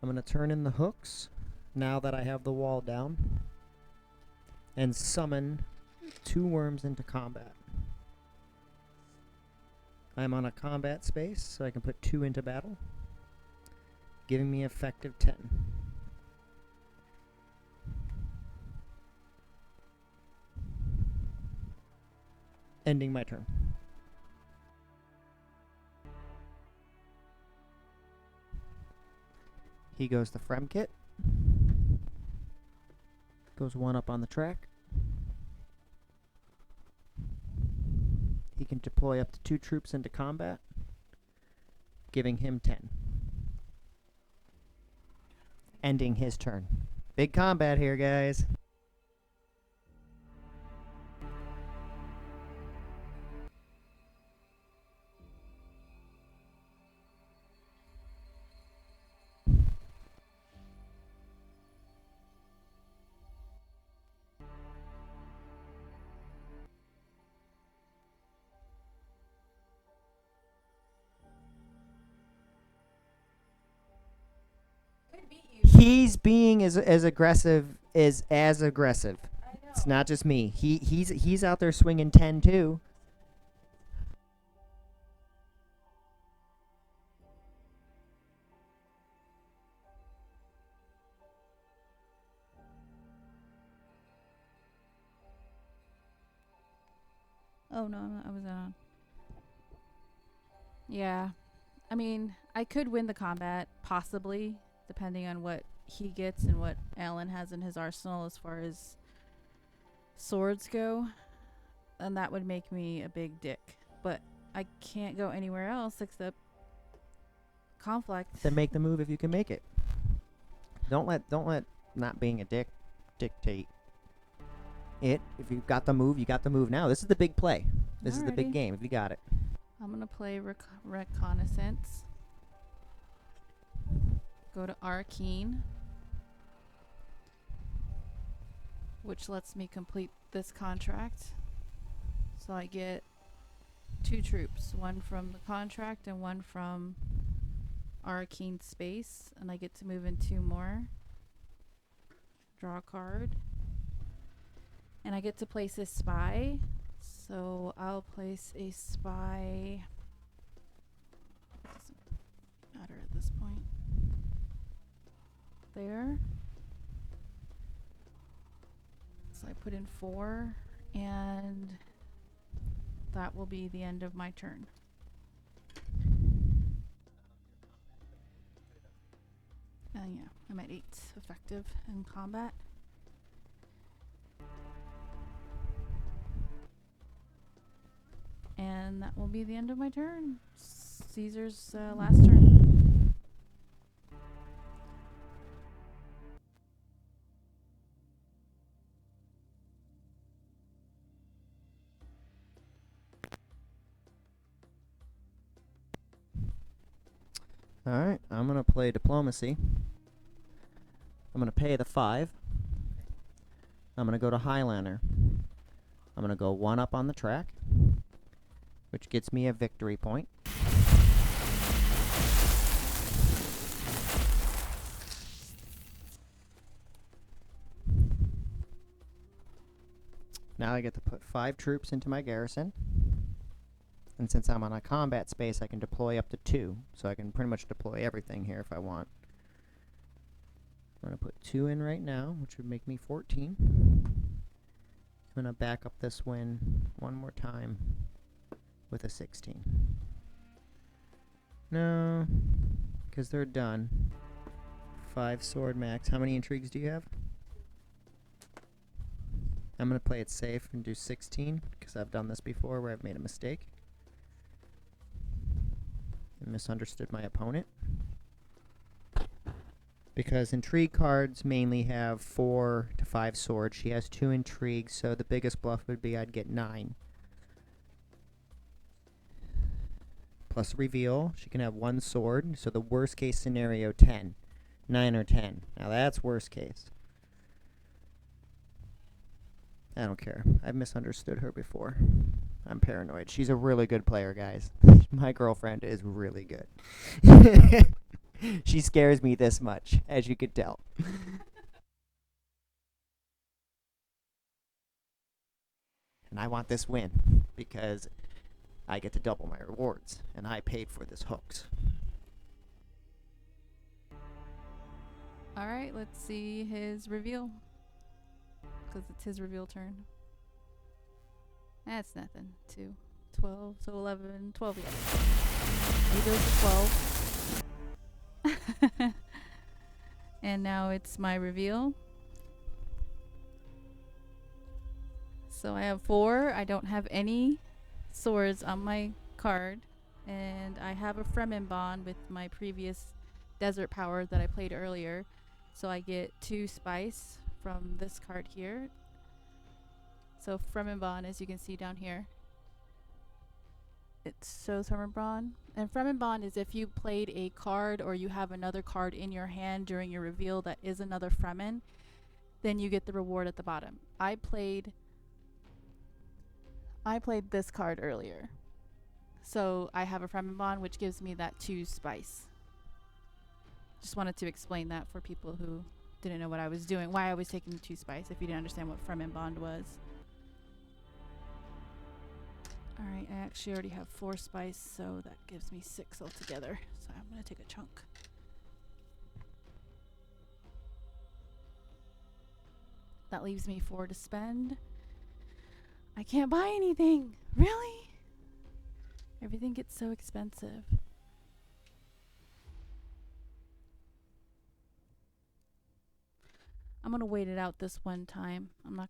S1: I'm going to turn in the hooks now that I have the wall down and summon 2 worms into combat. I'm on a combat space, so I can put 2 into battle, giving me effective 10. Ending my turn. He goes to Fremkit. Goes 1 up on the track. He can deploy up to 2 troops into combat, giving him 10. Ending his turn. Big combat here, guys. He's being as aggressive as aggressive. It's not just me. He's out there swinging 10 too.
S2: Oh no, I was on. Yeah. I mean, I could win the combat, possibly, depending on what he gets and what Alan has in his arsenal as far as swords go. And that would make me a big dick. But I can't go anywhere else except conflict.
S1: Then make the move if you can make it. Don't let not being a dick dictate it. If you've got the move, you got the move now. This is the big play. This is the big
S2: Alrighty.
S1: game if you got it.
S2: I'm going to play Reconnaissance. Go to Arcane, which lets me complete this contract. So I get 2 troops, one from the contract and one from Arcane Space, and I get to move in 2 more. Draw a card. And I get to place a spy. So I'll place a spy. Doesn't matter at this point. There. So I put in 4, and that will be the end of my turn. Yeah, I'm at 8 effective in combat. And that will be the end of my turn. Caesar's last turn.
S1: Alright, I'm going to play Diplomacy. I'm going to pay the 5. I'm going to go to Highlander. I'm going to go 1 up on the track, which gets me a victory point. Now I get to put 5 troops into my garrison. And since I'm on a combat space, I can deploy up to 2. So I can pretty much deploy everything here if I want. I'm going to put 2 in right now, which would make me 14. I'm going to back up this win one more time with a 16. No, because they're done. 5 sword max. How many intrigues do you have? I'm going to play it safe and do 16, because I've done this before where I've made a mistake and misunderstood my opponent. Because intrigue cards mainly have 4 to 5 swords. She has 2 intrigues, so the biggest bluff would be I'd get 9. Plus reveal, she can have 1 sword, so the worst case scenario 10. 9 or 10. Now that's worst case. I don't care. I've misunderstood her before. I'm paranoid. She's a really good player, guys. My girlfriend is really good. She scares me this much, as you could tell. And I want this win, because I get to double my rewards, and I paid for this hoax.
S2: Alright, let's see his reveal. Because it's his reveal turn. That's nothing. 2, 12, so 11, 12, yeah. He goes to 12. And now it's my reveal. So I have 4. I don't have any swords on my card. And I have a Fremen bond with my previous desert power that I played earlier. So I get 2 spice from this card here. So Fremen bond, as you can see down here, it shows Fremen bond. And Fremen bond is if you played a card or you have another card in your hand during your reveal that is another Fremen, then you get the reward at the bottom. I played this card earlier. So I have a Fremen bond, which gives me that 2 spice. Just wanted to explain that for people who didn't know what I was doing, why I was taking the 2 spice, if you didn't understand what Fremen Bond was. Alright, I actually already have 4 spice, so that gives me 6 altogether. So I'm going to take a chunk. That leaves me 4 to spend. I can't buy anything! Really? Everything gets so expensive. I'm gonna wait it out this one time. I'm not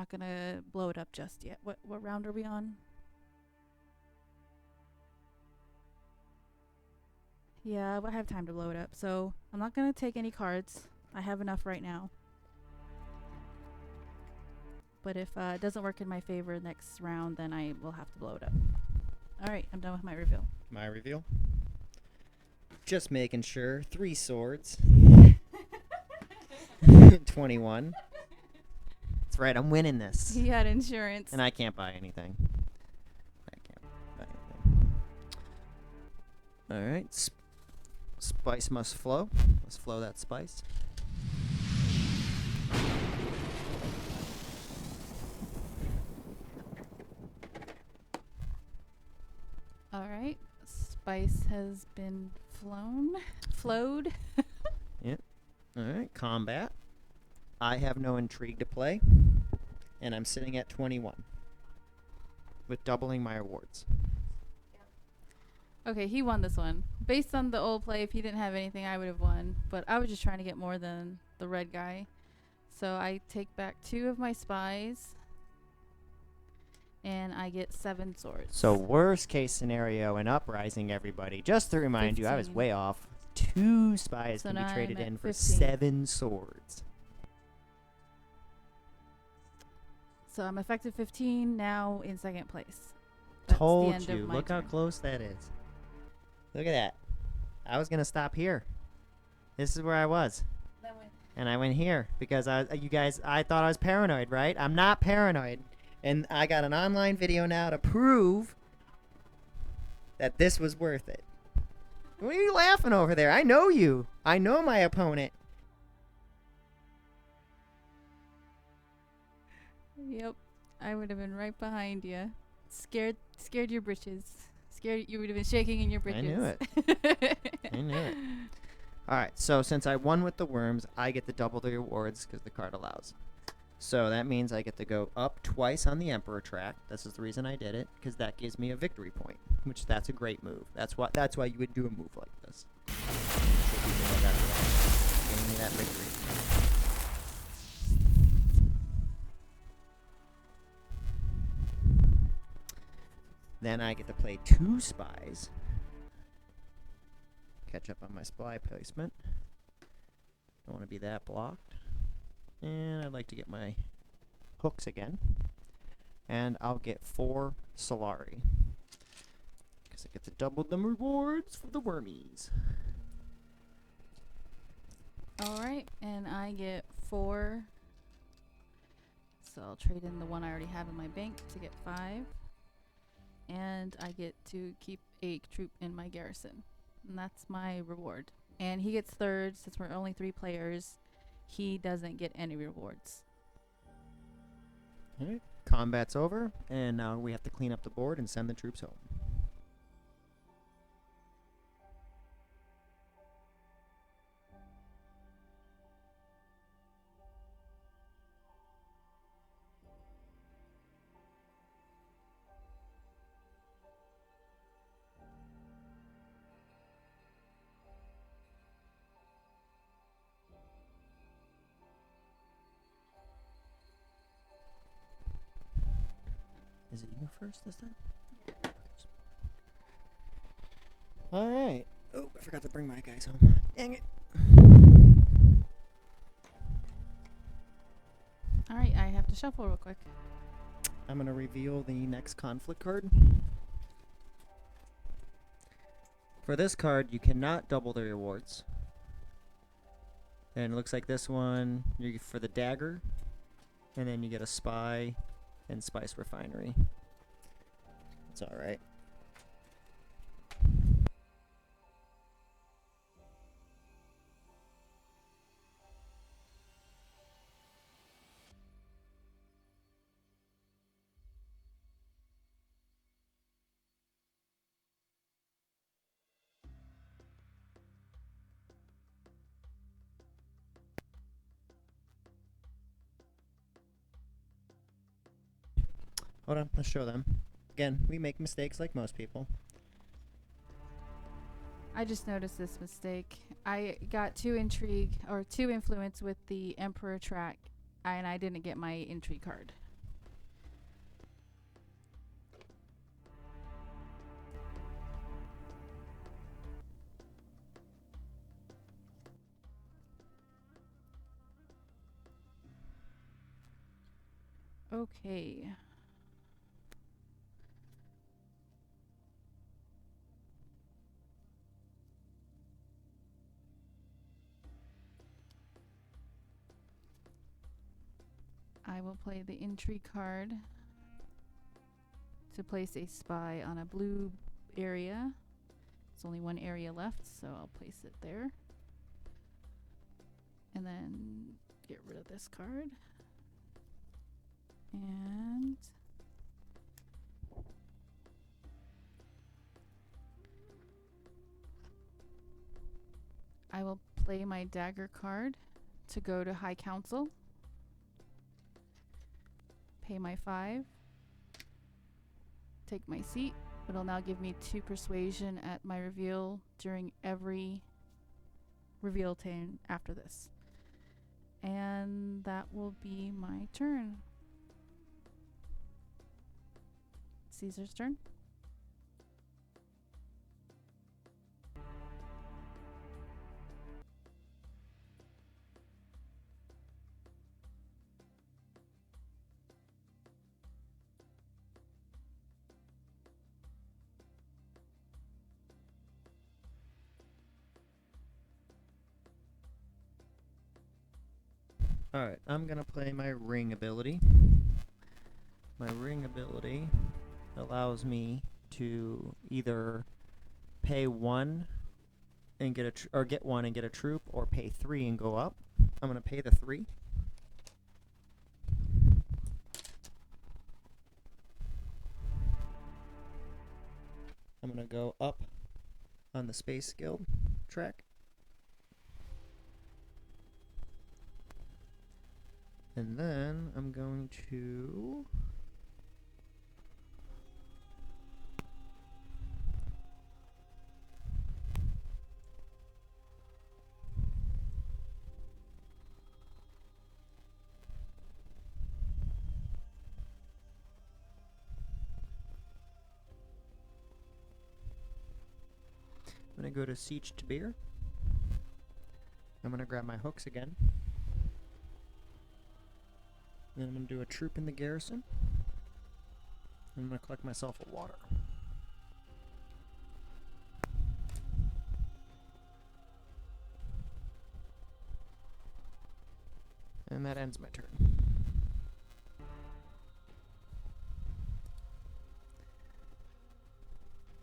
S2: gonna blow it up just yet. What round are we on? Yeah, I have time to blow it up. So I'm not gonna take any cards. I have enough right now. But if it doesn't work in my favor next round, then I will have to blow it up. Alright, I'm done with my reveal.
S1: My reveal. Just making sure. 3 swords. 21. That's right, I'm winning this.
S2: He had insurance.
S1: And I can't buy anything. I can't buy anything. Alright. Spice must flow. Let's flow that spice.
S2: Alright. Spice has been flowed.
S1: Yep. Alright, combat. I have no intrigue to play. And I'm sitting at 21. With doubling my rewards.
S2: Okay, he won this one. Based on the old play, if he didn't have anything, I would have won. But I was just trying to get more than the red guy. So I take back 2 of my spies. And I get 7 swords.
S1: So worst case scenario in Uprising, everybody. Just to remind you, I was
S2: 15.
S1: way off. 2 spies
S2: So
S1: can be
S2: now
S1: traded
S2: I'm at
S1: in for
S2: 15.
S1: 7 swords.
S2: So I'm effective 15, now in 2nd place. That's the
S1: Told
S2: end
S1: you.
S2: of my
S1: Look how
S2: turn.
S1: close that is. Look at that. I was going to stop here. This is where I was. And I went here because you guys, I thought I was paranoid, right? I'm not paranoid. And I got an online video now to prove that this was worth it. What are you laughing over there? I know you. I know my opponent.
S2: Yep, I would have been right behind you. Scared your britches. Scared you would have been shaking in your britches.
S1: I knew it. I knew it. All right, so since I won with the worms, I get to double the rewards because the card allows. So that means I get to go up twice on the Emperor track. This is the reason I did it, because that gives me a victory point, which that's a great move. That's why you would do a move like this. So people know that's right. Giving me that victory. Then I get to play 2 spies. Catch up on my spy placement. Don't want to be that blocked. And I'd like to get my hooks again. And I'll get 4 Solari. Because I get to double the rewards for the wormies.
S2: Alright, and I get 4. So I'll trade in the one I already have in my bank to get 5. And I get to keep a troop in my garrison. And that's my reward. And he gets 3rd, since we're only 3 players. He doesn't get any rewards.
S1: Alright, combat's over, and now we have to clean up the board and send the troops home. Is it you first this time? Alright. Oh, I forgot to bring my guys home. Dang it.
S2: Alright, I have to shuffle real quick.
S1: I'm going to reveal the next conflict card. For this card, you cannot double the rewards. And it looks like this one, you for the dagger. And then you get a spy and spice refinery. It's alright. Hold on, let's show them. Again, we make mistakes like most people.
S2: I just noticed this mistake. I got 2 intrigue or 2 influence with the Emperor track, and I didn't get my intrigue card. Okay. I will play the intrigue card to place a spy on a blue area. There's only 1 area left, so I'll place it there. And then get rid of this card. And I will play my dagger card to go to High Council. Pay my 5. Take my seat. It'll now give me 2 persuasion at my reveal during every reveal turn after this. And that will be my turn. Caesar's turn.
S1: Alright, I'm gonna play my ring ability. My ring ability allows me to either pay 1 and get or get 1 and get a troop, or pay 3 and go up. I'm gonna pay the 3. I'm gonna go up on the Space Guild track. And then I'm going to go to Ceaser117. I'm going to grab my hooks again. Then I'm going to do a troop in the garrison. I'm going to collect myself a water. And that ends my turn.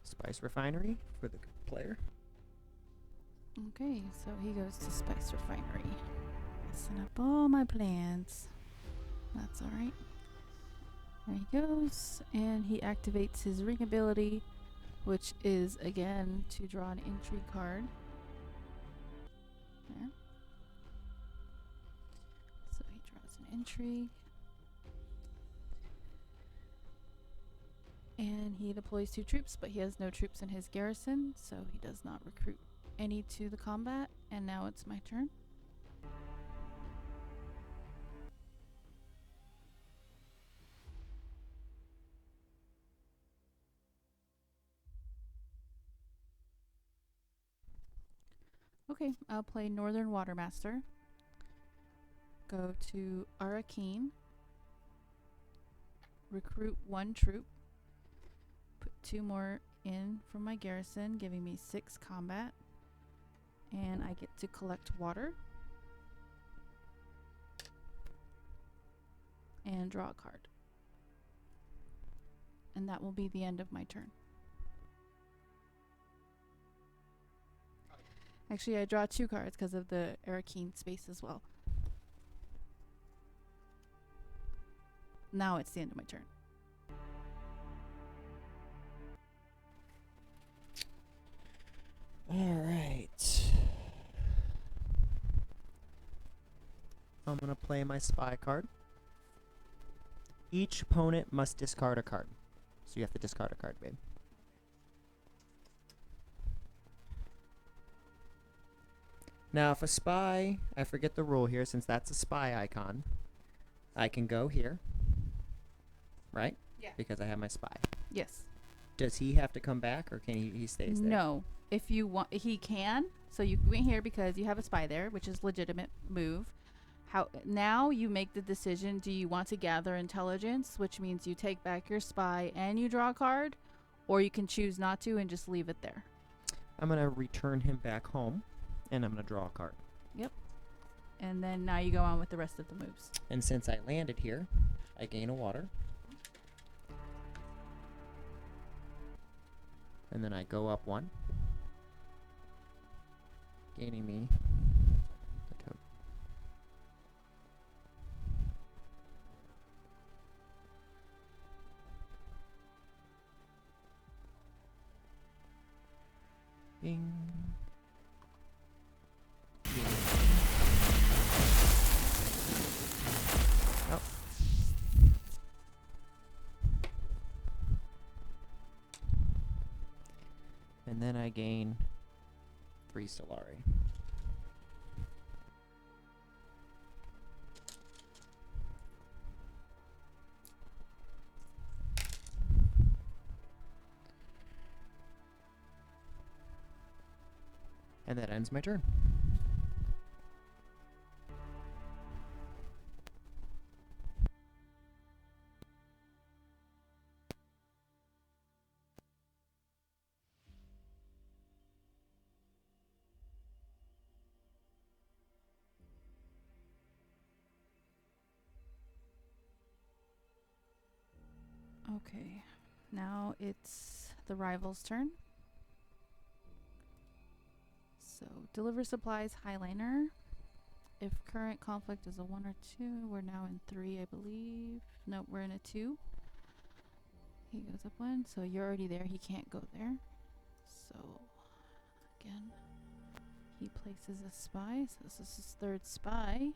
S1: Spice Refinery for the player.
S2: Okay, so he goes to Spice Refinery. Messing up all my plans. That's alright. There he goes, and he activates his ring ability, which is, again, to draw an intrigue card. There. So he draws an intrigue. And he deploys 2 troops, but he has no troops in his garrison, so he does not recruit any to the combat. And now it's my turn. Okay, I'll play Northern Watermaster. Go to Arakeen. Recruit 1 troop. Put 2 more in from my garrison, giving me 6 combat. And I get to collect water. And draw a card. And that will be the end of my turn. Actually, I draw 2 cards because of the Arakeen space as well. Now it's the end of my turn.
S1: Alright. I'm going to play my spy card. Each opponent must discard a card. So you have to discard a card, babe. Now, if a spy, I forget the rule here, since that's a spy icon, I can go here, right?
S2: Yeah.
S1: Because I have my spy.
S2: Yes.
S1: Does he have to come back, or can he stays there?
S2: No. If you want, he can. So you went here because you have a spy there, which is legitimate move. Now you make the decision, do you want to gather intelligence, which means you take back your spy and you draw a card, or you can choose not to and just leave it there.
S1: I'm going to return him back home, and I'm going to draw a card.
S2: Yep. And then now you go on with the rest of the moves.
S1: And since I landed here, I gain a water. And then I go up 1, gaining me the token. Bing. Bing. Oh. And then I gain 3 Stellarii. And that ends my turn.
S2: Okay. Now it's the rival's turn. So, deliver supplies, Highliner. If current conflict is a 1 or 2, we're now in 3, I believe. Nope, we're in a 2. He goes up 1, so you're already there. He can't go there. So, again, he places a spy. So this is his 3rd spy.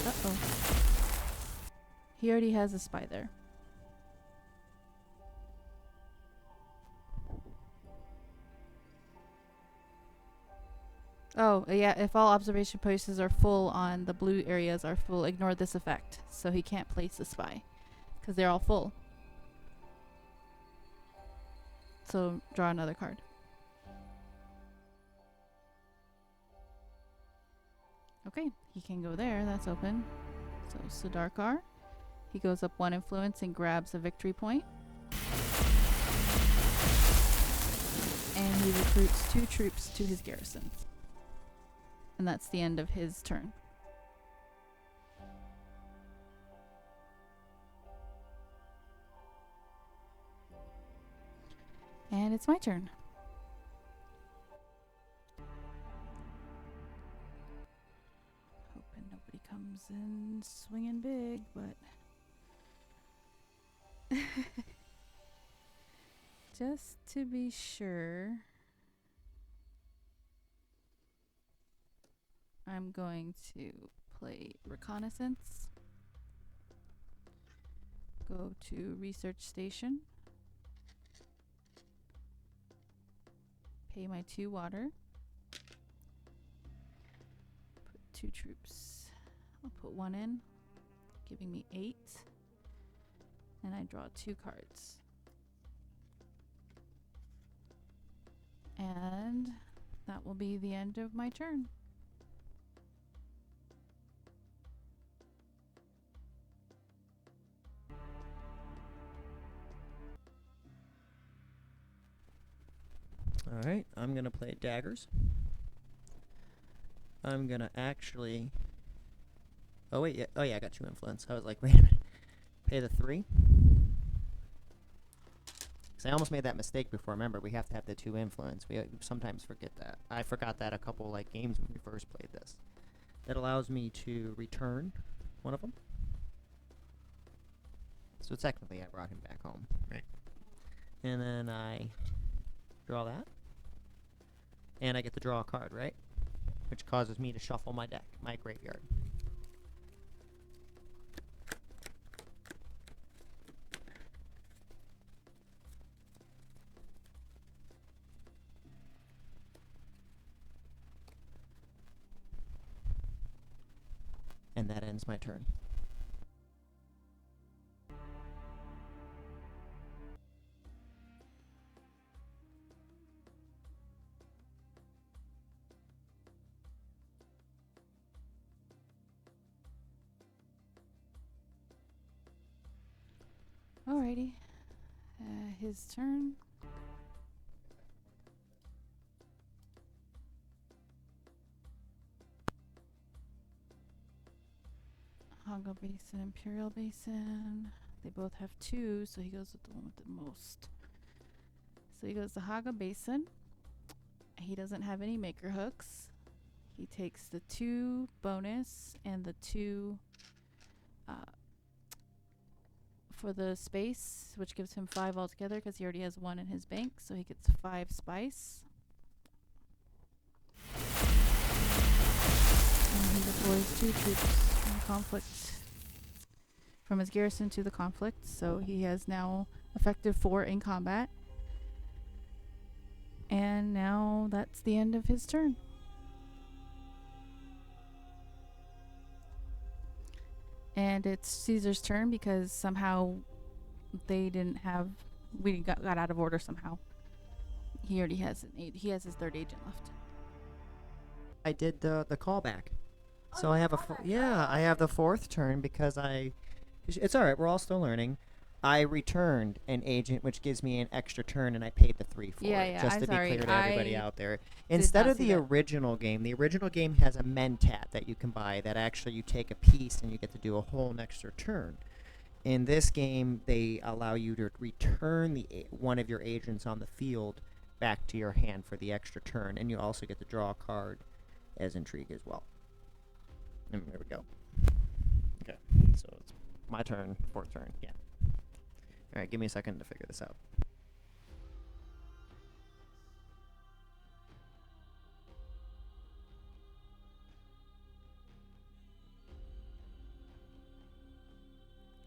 S2: Uh-oh. He already has a spy there. Oh, yeah, if all observation posts are full on the blue areas are full, ignore this effect. So he can't place a spy because they're all full. So draw another card. Okay, he can go there. That's open. So Sudarkar. He goes up 1 influence and grabs a victory point. And he recruits 2 troops to his garrison. And that's the end of his turn. And it's my turn. Hoping nobody comes in swinging big, but... just to be sure... I'm going to play Reconnaissance, go to Research Station, pay my 2 water, put 2 troops. I'll put 1 in, giving me 8, and I draw 2 cards. And that will be the end of my turn.
S1: Alright, I'm going to play daggers. I'm going to actually... Oh, wait, yeah. Oh, yeah, I got 2 influence. I was like, wait a minute. Pay the 3. Because I almost made that mistake before. Remember, we have to have the 2 influence. We sometimes forget that. I forgot that a couple games when we first played this. That allows me to return one of them. So technically, I brought him back home. Right. And then I draw that. And I get to draw a card, right? Which causes me to shuffle my deck, my graveyard. And that ends my turn.
S2: Alrighty. His turn. Hongo Basin, Imperial Basin. They both have 2, so he goes with the one with the most. So he goes to Haga Basin. He doesn't have any maker hooks. He takes the 2 bonus and the 2 for the space, which gives him 5 altogether because he already has 1 in his bank, so he gets 5 spice. And he deploys 2 troops from conflict, from his garrison to the conflict, so he has now effective 4 in combat. And now that's the end of his turn. And it's Caesar's turn because somehow they didn't have, we got out of order somehow. He already has he has his 3rd agent left.
S1: I did the callback. So I have I have the 4th turn because it's all right. We're all still learning. I returned an agent, which gives me an extra turn, and I paid the 3 for it. Just
S2: I'm
S1: to be
S2: sorry.
S1: clear to everybody out there. Instead of the original game has a mentat that you can buy that actually you take a piece and you get to do a whole extra turn. In this game, they allow you to return one of your agents on the field back to your hand for the extra turn, and you also get to draw a card as intrigue as well. And there we go. Okay, so it's my turn, 4th turn, yeah. All right, give me a second to figure this out.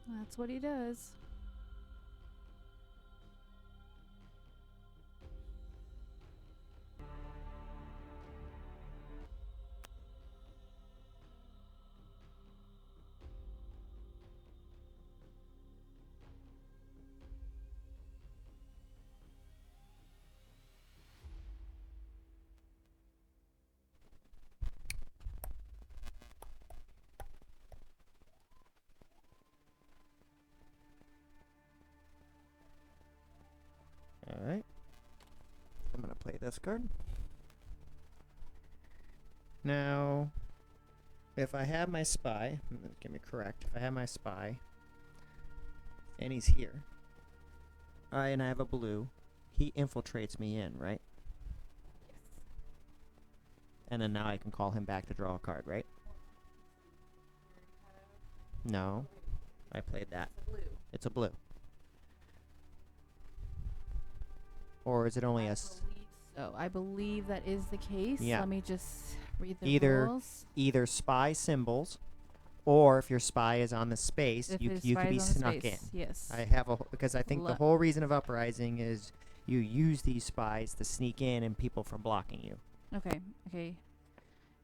S2: That's what he does.
S1: Alright. I'm going to play this card. Now, if I have my spy, get me correct, if I have my spy, and he's here, and I have a blue, he infiltrates me in, right?
S2: Yes.
S1: And then now I can call him back to draw a card, right? No. I played that. It's a blue. Or is it only a...
S2: So I believe that is the case.
S1: Yeah.
S2: Let me just read the rules.
S1: Either spy symbols, or if your spy is on the space, you could be snuck in.
S2: Yes.
S1: Because I think the whole reason of Uprising is you use these spies to sneak in and people from blocking you.
S2: Okay.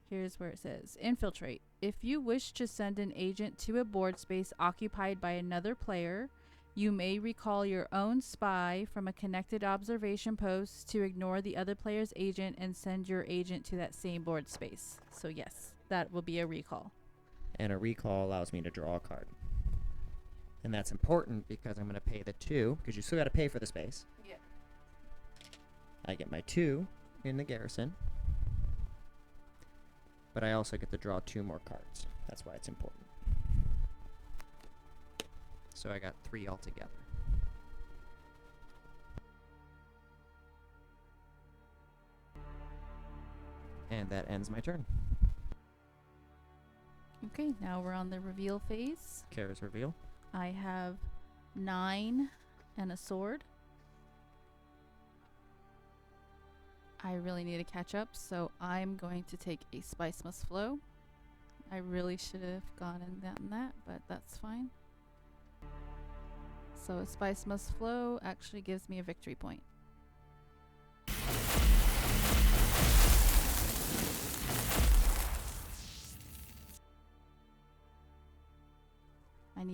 S2: Here's where it says infiltrate. If you wish to send an agent to a board space occupied by another player, you may recall your own spy from a connected observation post to ignore the other player's agent and send your agent to that same board space. So yes, that will be a recall.
S1: And a recall allows me to draw a card. And that's important because I'm going to pay the 2, because you still got to pay for the space.
S2: Yeah.
S1: I get my 2 in the garrison. But I also get to draw 2 more cards. That's why it's important. So I got 3 altogether. And that ends my turn.
S2: Okay, now we're on the reveal phase.
S1: Kara's reveal.
S2: I have 9 and a sword. I really need to catch up, so I'm going to take a Spice Must Flow. I really should have gone and gotten that, but that's fine. So a Spice Must Flow actually gives me a victory point.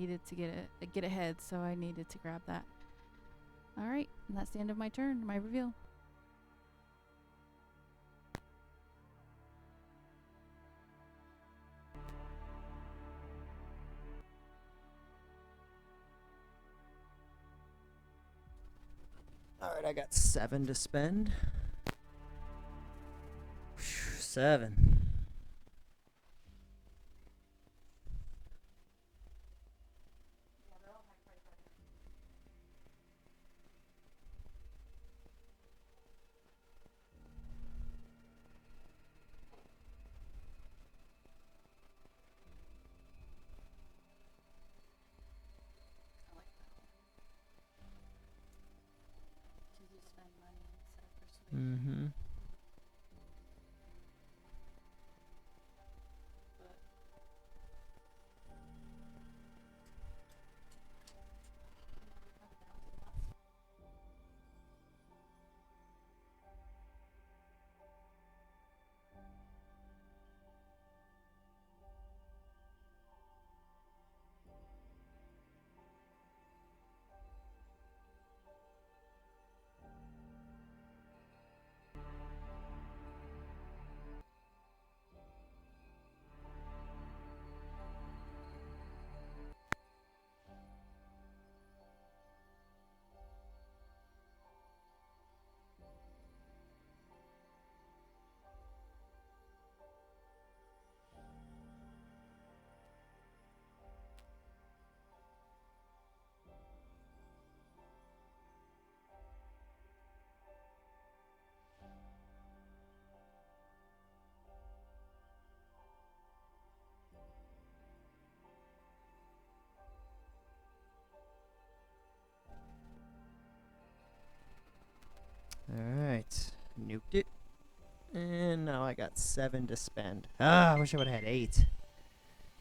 S2: needed to get ahead, so I needed to grab that. All right, and that's the end of my turn, my reveal.
S1: Alright, I got 7 to spend. 7.
S2: I like that one. 'Cause you spend money instead of persuasion.
S1: Mm-hmm.
S2: But
S1: Alright. Nuked it. And now I got 7 to spend. Ah, I wish I would have had 8.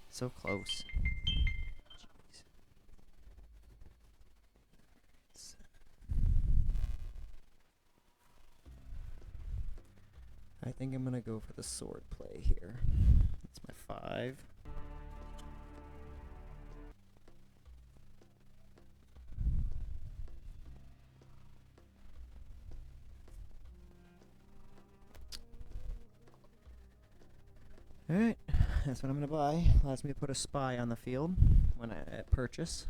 S1: So close. Jeez. I think I'm gonna go for the sword play here. That's my 5. Alright, that's what I'm gonna buy. Allows me to put a spy on the field when I purchase.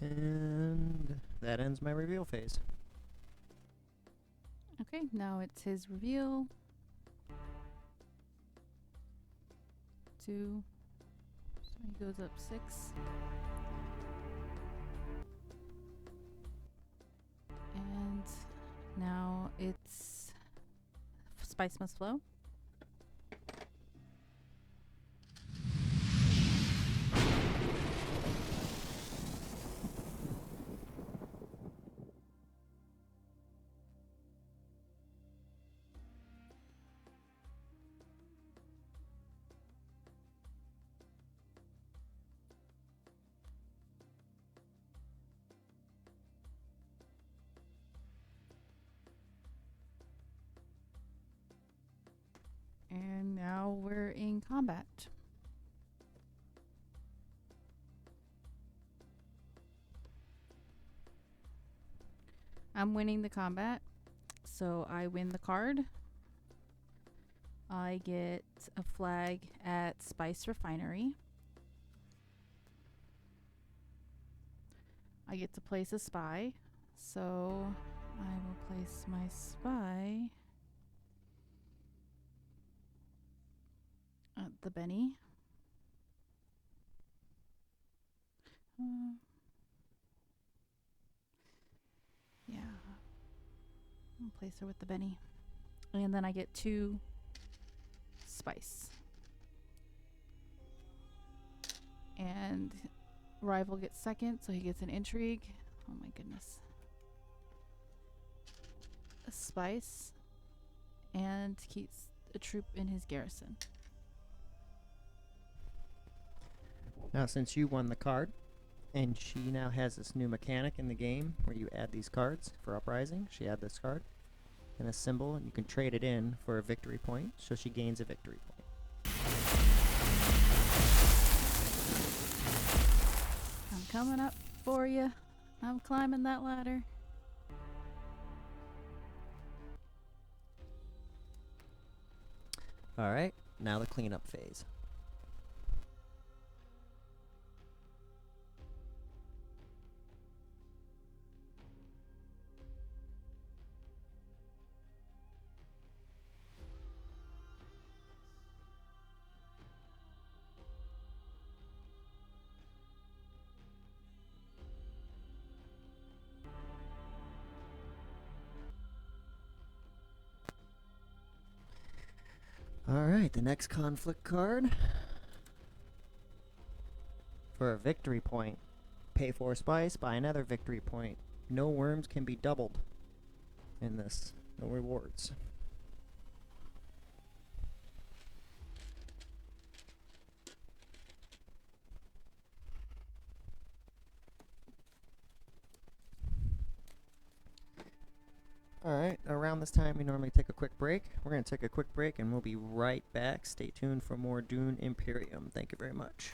S1: And that ends my reveal phase.
S2: okay, now it's his reveal. 2. So he goes up 6. And now it's Spice Must Flow. And now we're in combat. I'm winning the combat, so I win the card. I get a flag at Spice Refinery. I get to place a spy, so I will place my spy at the Benny. Yeah. I'll place her with the Benny. And then I get 2 spice. And rival gets second, so he gets an intrigue. Oh my goodness. A spice. And keeps a troop in his garrison.
S1: Now, since you won the card, and she now has this new mechanic in the game where you add these cards for Uprising. She had this card and a symbol, and you can trade it in for a victory point, so she gains a victory point.
S2: I'm coming up for you. I'm climbing that ladder.
S1: Alright, now the cleanup phase. Alright, the next conflict card. For a victory point, pay 4 spice, buy another victory point. No worms can be doubled in this. No rewards. Alright, around this time we normally take a quick break. We're going to take a quick break and we'll be right back. Stay tuned for more Dune Imperium. Thank you very much.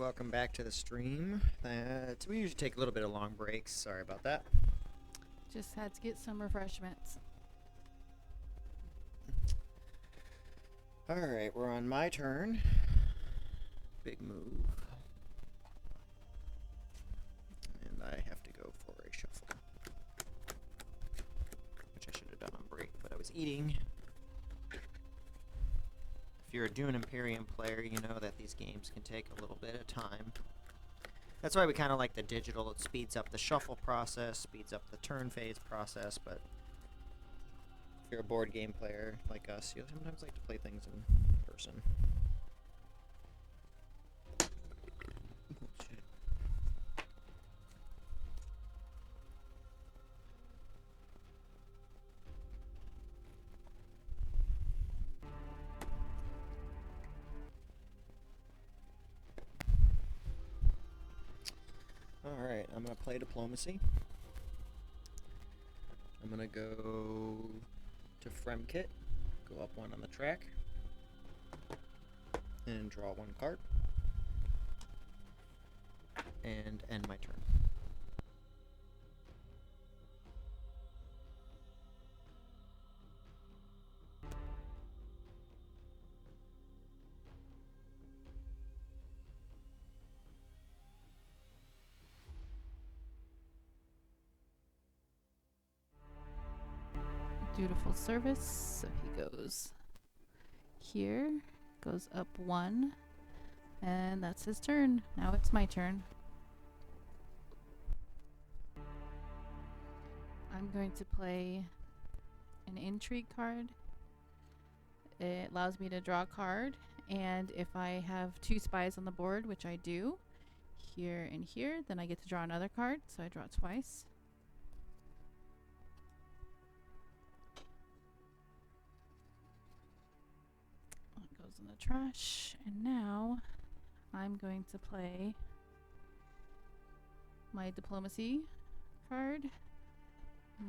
S1: welcome back to the stream. We usually take a little bit of long breaks. Sorry about that.
S2: Just had to get some refreshments.
S1: Alright, we're on my turn. Big move. And I have to go for a shuffle. Which I should have done on break, but I was eating. If you're a Dune Imperium player, you know that these games can take a little bit of time. That's why we kind of like the digital. It speeds up the shuffle process, speeds up the turn phase process, but if you're a board game player like us, you'll sometimes like to play things in person. Alright, I'm going to play Diplomacy. I'm going to go to Fremkit, go up one on the track, and draw one card, and end my turn.
S2: Dutiful service. So he goes here, goes up one, and that's his turn. Now it's my turn. I'm going to play an intrigue card. It allows me to draw a card, and if I have 2 spies on the board, which I do, here and here, then I get to draw another card, so I draw twice. Goes in the trash, and now I'm going to play my Diplomacy card,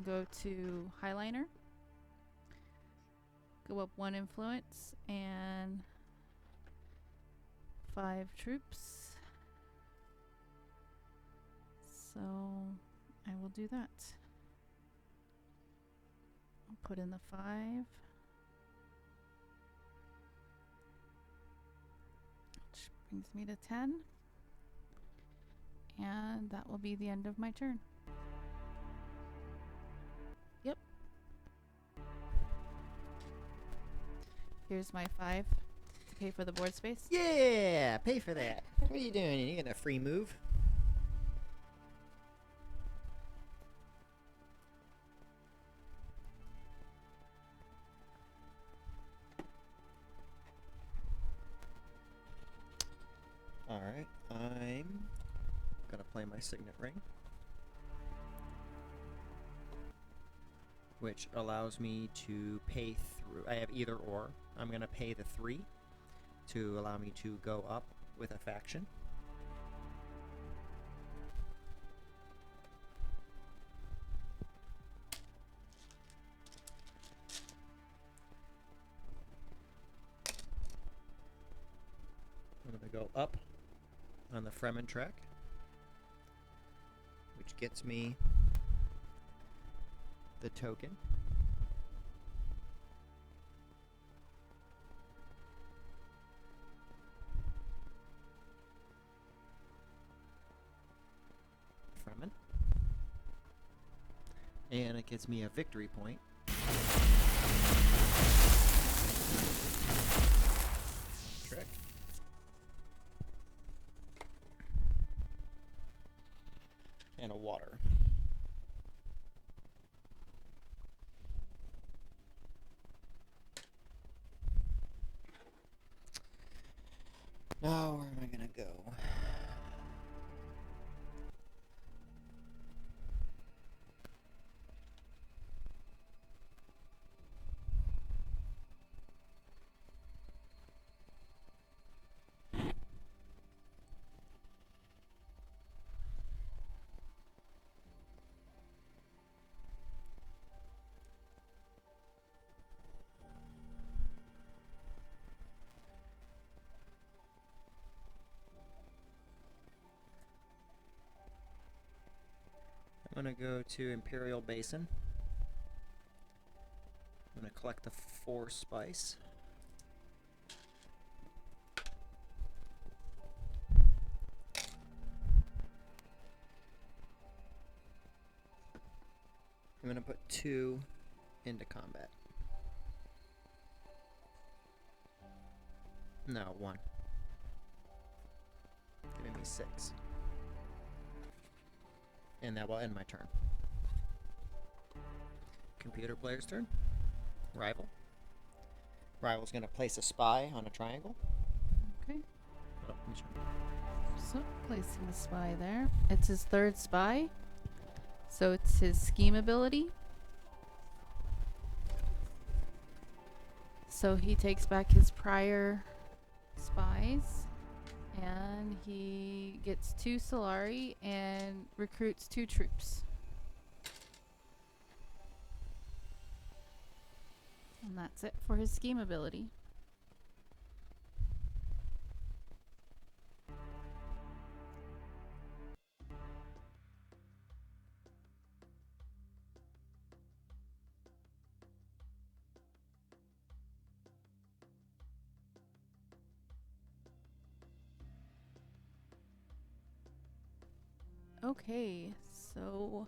S2: go to Highliner, go up 1 influence and 5 troops, so I will do that. I'll put in the 5. Brings me to 10. And that will be the end of my turn. Yep. Here's my 5 to pay for the board space.
S1: Yeah, pay for that. What are you doing? You getting a free move? Alright, I'm gonna play my Signet Ring, which allows me to pay through. I have either or. I'm gonna pay the 3 to allow me to go up with a faction. I'm gonna go up on the Fremen track, which gets me the token. Fremen. And it gets me a victory point. Trick. And a water. Now, where am I gonna go? gonna go to Imperial Basin. I'm gonna collect the 4 spice. I'm gonna put 2 into combat. No, 1. Giving me 6. And that will end my turn. Computer player's turn. Rival. Rival's gonna place a spy on a triangle.
S2: Okay.
S1: Oh,
S2: So, placing a spy there. It's his 3rd spy. So it's his scheme ability. So he takes back his prior spies. And he gets 2 Solari and recruits 2 troops. And that's it for his scheme ability. Okay, so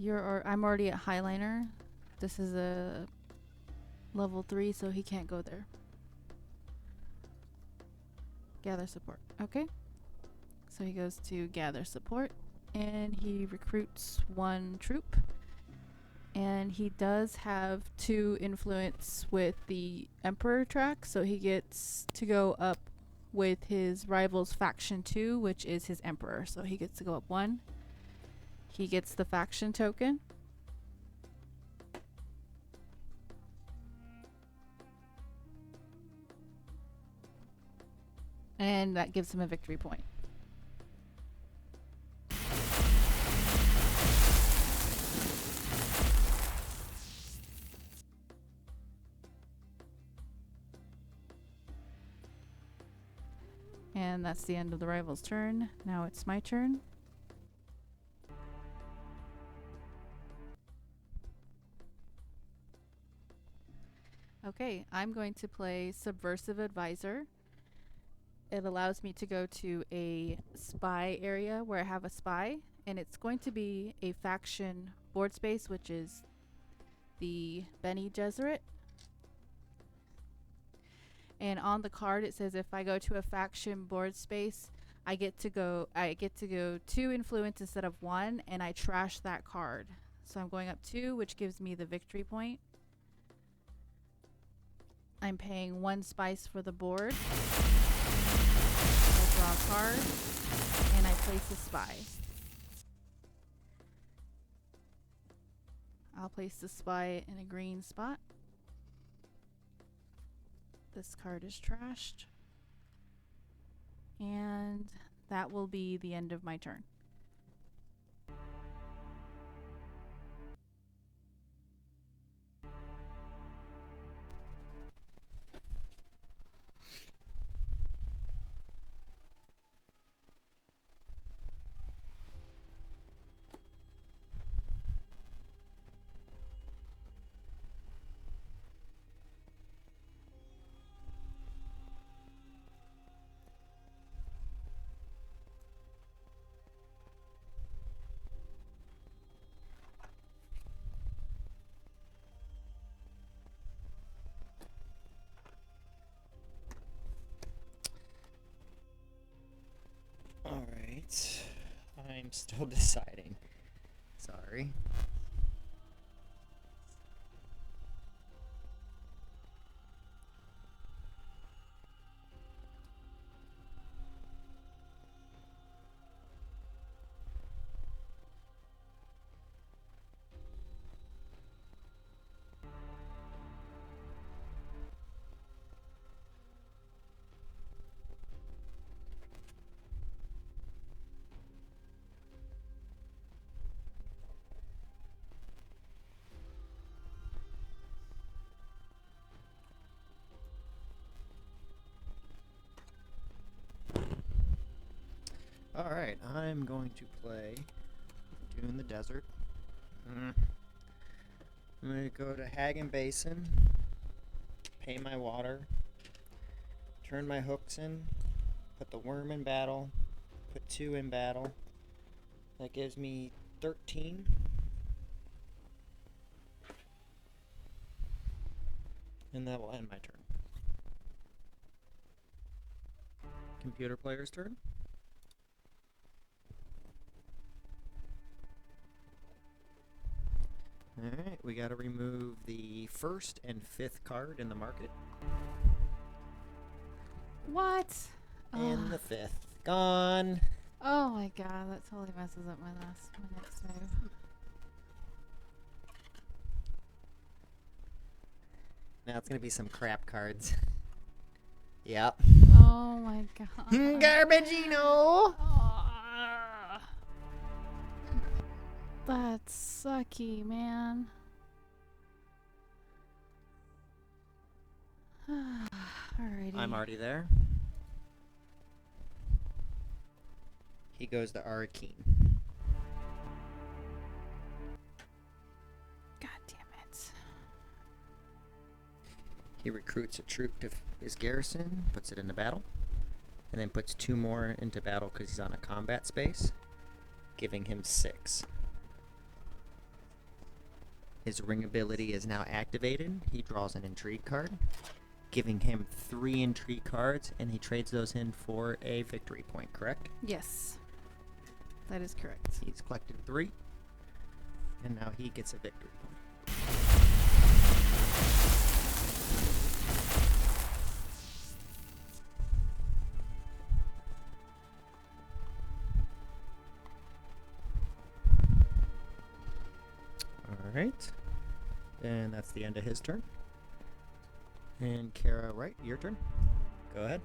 S2: I'm already at Highliner. This is a level 3, so he can't go there. Gather support. Okay. So he goes to gather support and he recruits 1 troop. And he does have 2 influence with the Emperor track, so he gets to go up with his rival's faction 2, which is his Emperor. So he gets to go up 1. He gets the faction token. And that gives him a victory point. And that's the end of the rival's turn. Now it's my turn. Okay, I'm going to play Subversive Advisor. It allows me to go to a spy area where I have a spy, and it's going to be a faction board space, which is the Bene Gesserit. And on the card it says if I go to a faction board space, I get to go 2 influence instead of 1, and I trash that card. So I'm going up 2, which gives me the victory point. I'm paying 1 spice for the board. I draw a card, and I place a spy. I'll place the spy in a green spot. This card is trashed. And that will be the end of my turn.
S1: Alright. I'm still deciding. Sorry. Alright, I'm going to play Dune the Desert. I'm going to go to Hagen Basin, pay my water, turn my hooks in, put the worm in battle, put 2 in battle. That gives me 13. And that will end my turn. Computer player's turn. Alright, we gotta remove the 1st and 5th card in the market.
S2: What?
S1: And the 5th. Gone.
S2: Oh my god, that totally messes up my next move.
S1: Now it's gonna be some crap cards. Yep.
S2: Oh my god.
S1: Garbagino!
S2: Ah. That's sucky, man. Alrighty.
S1: I'm already there. He goes to Arcane.
S2: God damn it.
S1: He recruits a troop to his garrison, puts it into battle, and then puts 2 more into battle because he's on a combat space, giving him 6. His ring ability is now activated. He draws an intrigue card, giving him 3 intrigue cards, and he trades those in for a victory point, correct?
S2: Yes. That is correct.
S1: He's collected 3, and now he gets a victory point. Alright. And that's the end of his turn. And Kara, right, your turn. Go ahead.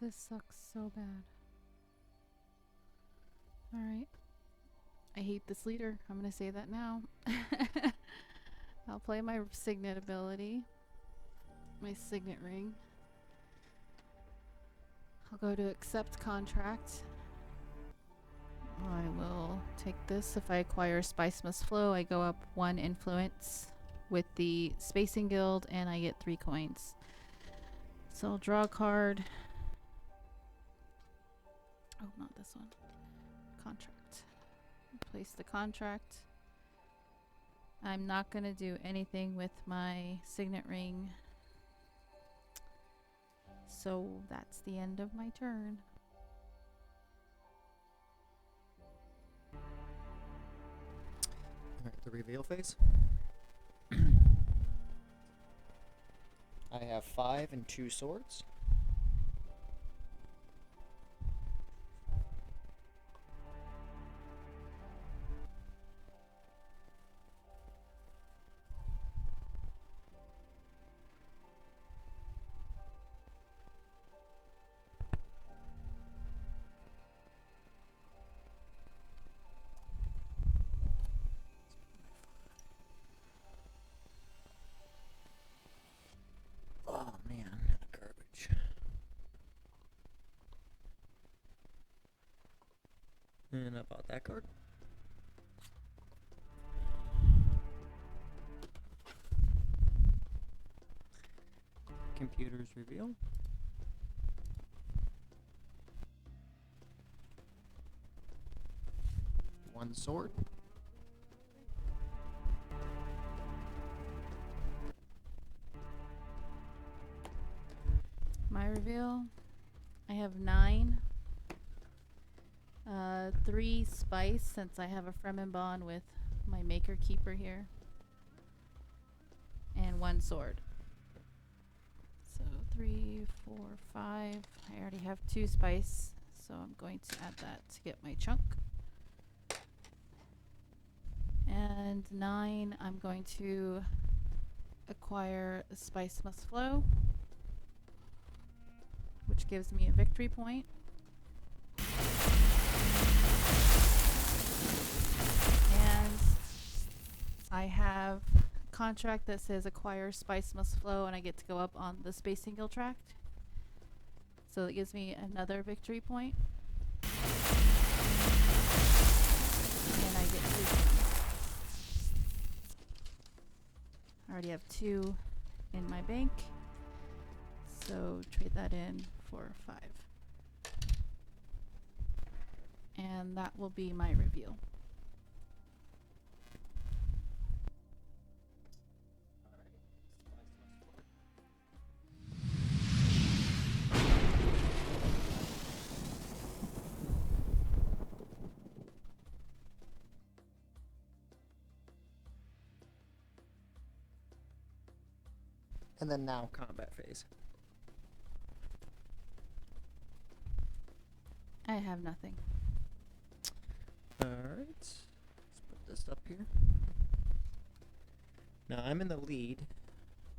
S2: This sucks so bad. Alright. I hate this leader. I'm gonna say that now. I'll play my signet ability. My signet ring. I'll go to accept contract. I will take this. If I acquire Spice Must Flow, I go up 1 influence with the Spacing Guild and I get 3 coins. So I'll draw a card. Oh, not this one. Contract. Place the contract. I'm not going to do anything with my signet ring. So that's the end of my turn.
S1: Alright, the reveal phase. I have 5 and 2 swords. Oh man. And about that card. Computers reveal. One sword.
S2: My reveal. I have 9. 3 spice since I have a Fremen bond with my Maker Keeper here. And 1 sword. So 3, 4, 5. I already have 2 spice, so I'm going to add that to get my chunk. And 9, I'm going to acquire a Spice Must Flow, which gives me a victory point. And I have a contract that says acquire Spice Must Flow, and I get to go up on the Space Single tract. So it gives me another victory point. And I get 3 points. I already have 2 in my bank, so trade that in for 5. And that will be my reveal.
S1: And then now combat phase.
S2: I have nothing.
S1: Alright, let's put this up here. Now I'm in the lead,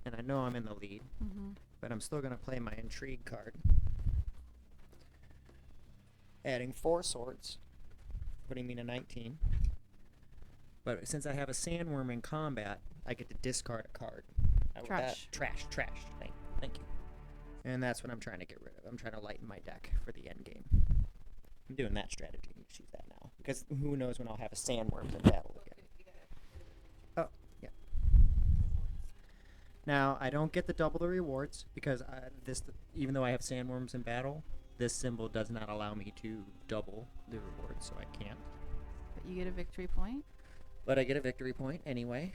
S1: and I know I'm in the lead, but I'm still going to play my intrigue card. Adding 4 swords, putting me to 19. But since I have a sandworm in combat, I get to discard a card.
S2: Trash.
S1: Trash. Thank you. And that's what I'm trying to get rid of. I'm trying to lighten my deck for the end game. I'm doing that strategy. You choose that now. Because who knows when I'll have a sandworm in battle again. Oh, yeah. Now, I don't get to double the rewards because even though I have sandworms in battle, this symbol does not allow me to double the rewards, so I can't.
S2: But you get a victory point.
S1: But I get a victory point anyway.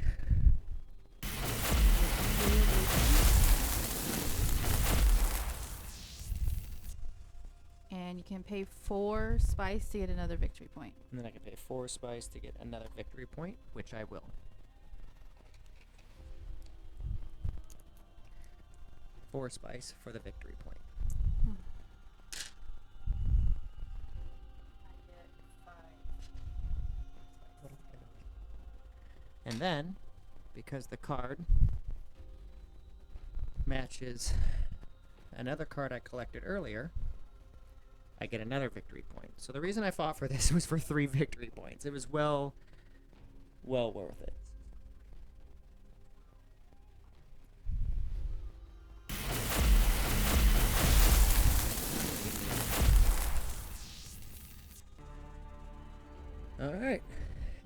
S2: And you can pay 4 spice to get another victory point.
S1: And then I can pay 4 spice to get another victory point, which I will. 4 spice for the victory point. And then, because the card matches another card I collected earlier, I get another victory point. So the reason I fought for this was for 3 victory points. It was well worth it. Alright.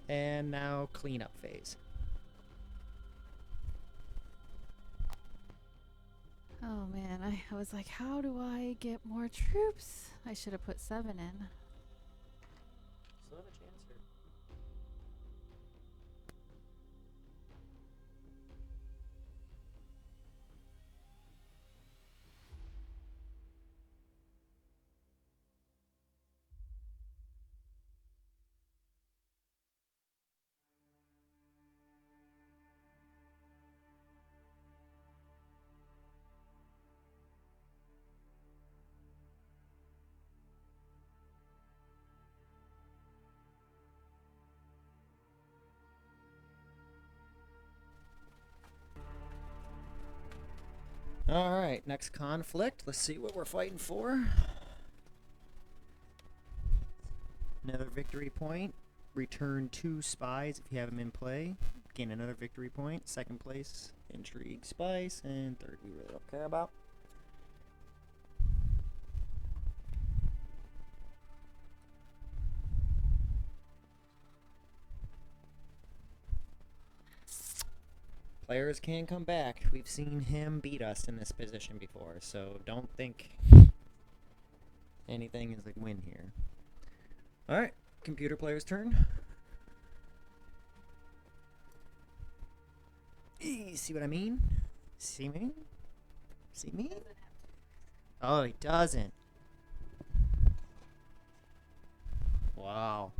S1: And now cleanup phase.
S2: Oh man, I was like, how do I get more troops? I should have put 7 in.
S1: Still have a chance here. Alright, next conflict. Let's see what we're fighting for. Another victory point. Return 2 spies if you have them in play. Gain another victory point. Second place, intrigue, spice. And third, we really don't care about. Players can come back. We've seen him beat us in this position before, so don't think anything is a win here. Alright, computer player's turn. See what I mean? See me? See me? Oh, he doesn't. Wow.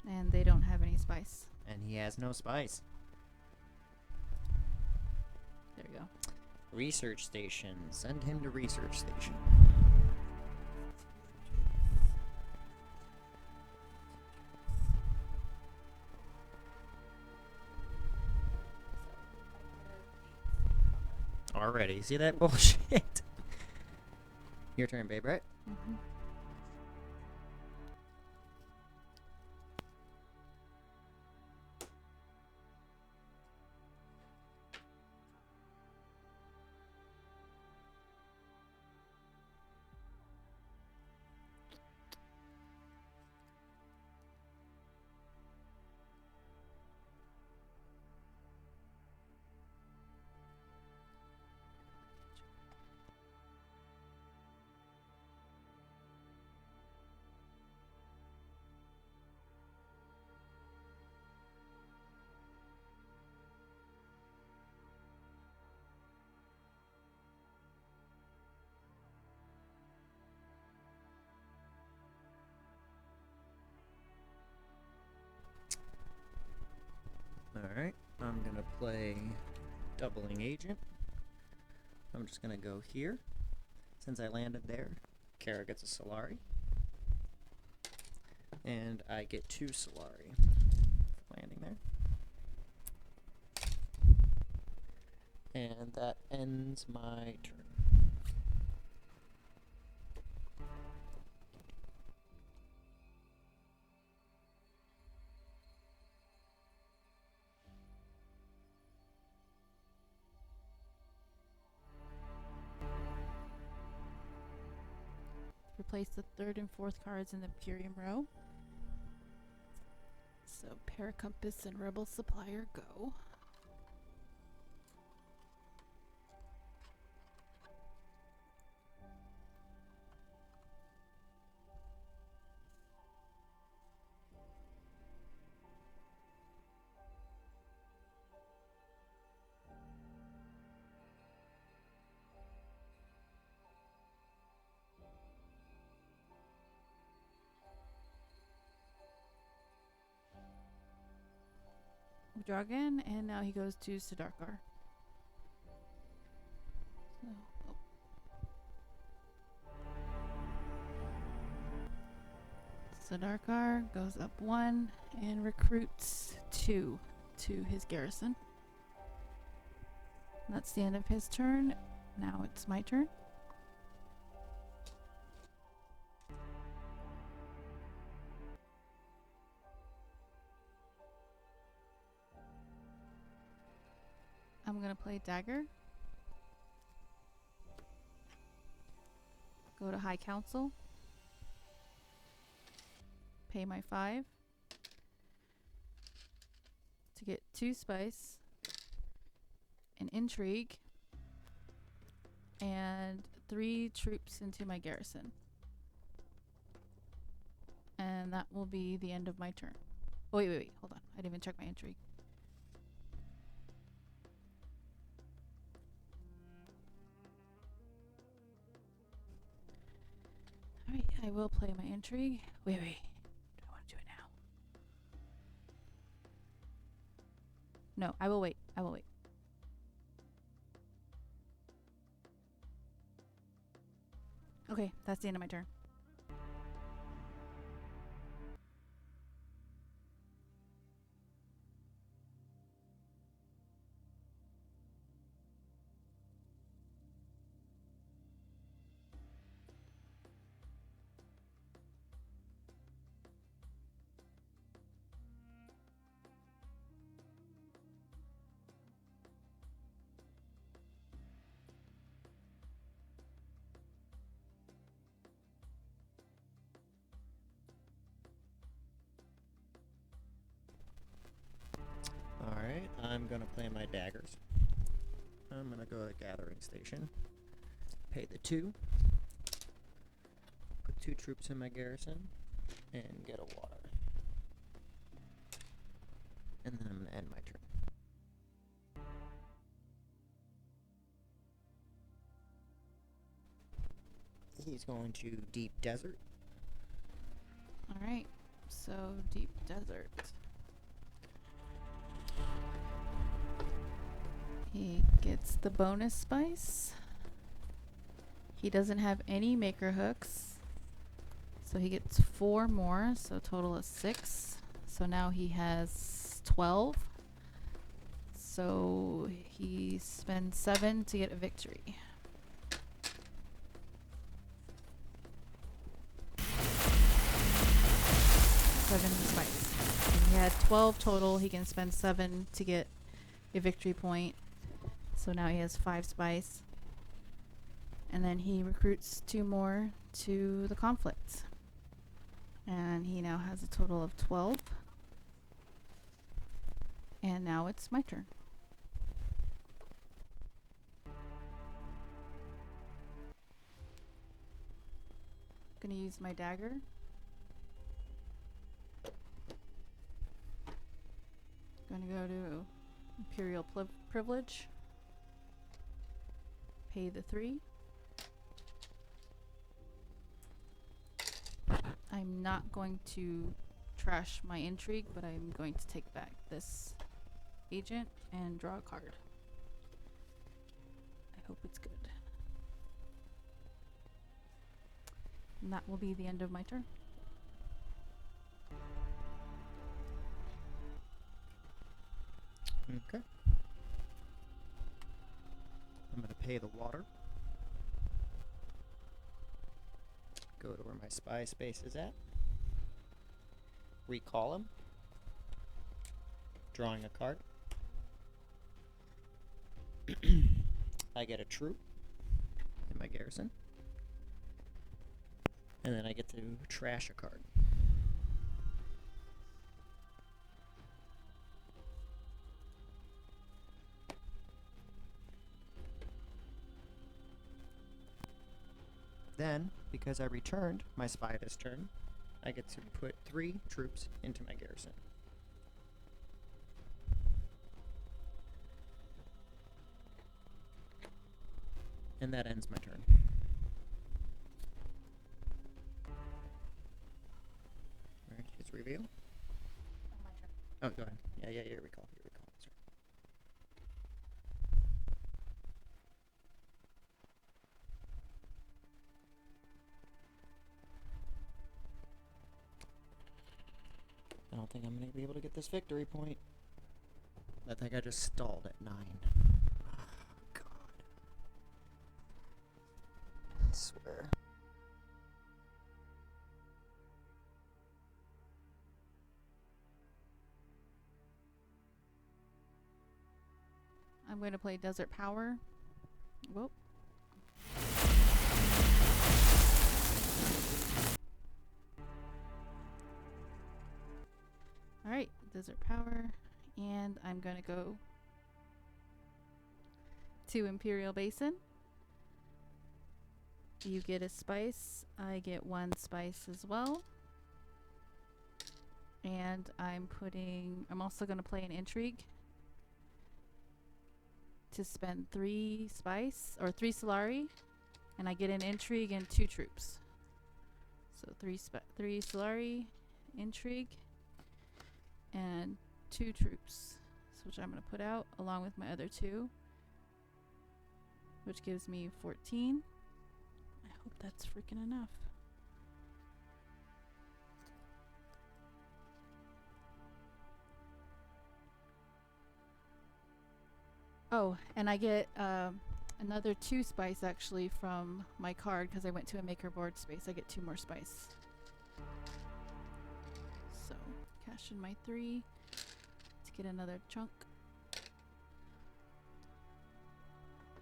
S2: And they don't have any spice.
S1: And he has no spice.
S2: There you go.
S1: Research station. Send him to research station. Already. See that bullshit? Your turn, babe, right?
S2: Mm-hmm.
S1: Alright, I'm gonna play Doubling Agent. I'm just gonna go here. Since I landed there, Kara gets a Solari. And I get 2 Solari for landing there. And that ends my turn.
S2: Replace the 3rd and 4th cards in the Imperium row. So Paracompass and Rebel Supplier go. Draw again, and now he goes to Sidarkar. So, Sidarkar goes up 1 and recruits 2 to his garrison. That's the end of his turn. Now it's my turn. I'm gonna play Dagger. Go to High Council. Pay my 5. To get 2 spice. An intrigue. And 3 troops into my garrison. And that will be the end of my turn. Oh, wait. Hold on. I didn't even check my intrigue. Alright, I will play my intrigue. Wait. Do I want to do it now? No, I will wait. Okay, that's the end of my turn.
S1: I'm gonna play my daggers. I'm gonna go to the gathering station. Pay the 2. Put 2 troops in my garrison. And get a water. And then I'm gonna end my turn. He's going to deep desert.
S2: Alright, so deep desert. He gets the bonus spice. He doesn't have any maker hooks. So he gets 4 more, so a total of 6. So now he has 12. So he spends 7 to get a victory. Spice. And he had 12 total. He can spend 7 to get a victory point. So now he has 5 spice. And then he recruits 2 more to the conflict. And he now has a total of 12. And now it's my turn. Gonna use my dagger. Gonna go to Imperial privilege. Pay the 3. I'm not going to trash my intrigue, but I'm going to take back this agent and draw a card. I hope it's good. And that will be the end of my turn.
S1: Okay. I'm going to pay the water. Go to where my spy space is at. Recall him. Drawing a card. I get a troop in my garrison. And then I get to trash a card. Then, because I returned my spy this turn, I get to put 3 troops into my garrison. And that ends my turn. Alright, his reveal.
S2: My turn.
S1: Oh, go ahead. Yeah, your recall. Sorry. I don't think I'm going to be able to get this victory point. I think I just stalled at 9. Oh, God. I swear.
S2: I'm going to play Desert Power. Whoop. Alright, Desert Power. And I'm going to go to Imperial Basin. You get a spice. I get 1 spice as well. And I'm also going to play an intrigue to spend 3 spice or 3 Solari, and I get an intrigue and 2 troops. So 3 Solari, intrigue, and 2 troops, which I'm going to put out along with my other 2, which gives me 14. I hope that's freaking enough. Oh, and I get another 2 spice actually from my card because I went to a maker board space. I get 2 more spice. So, cash in my 3 to get another chunk.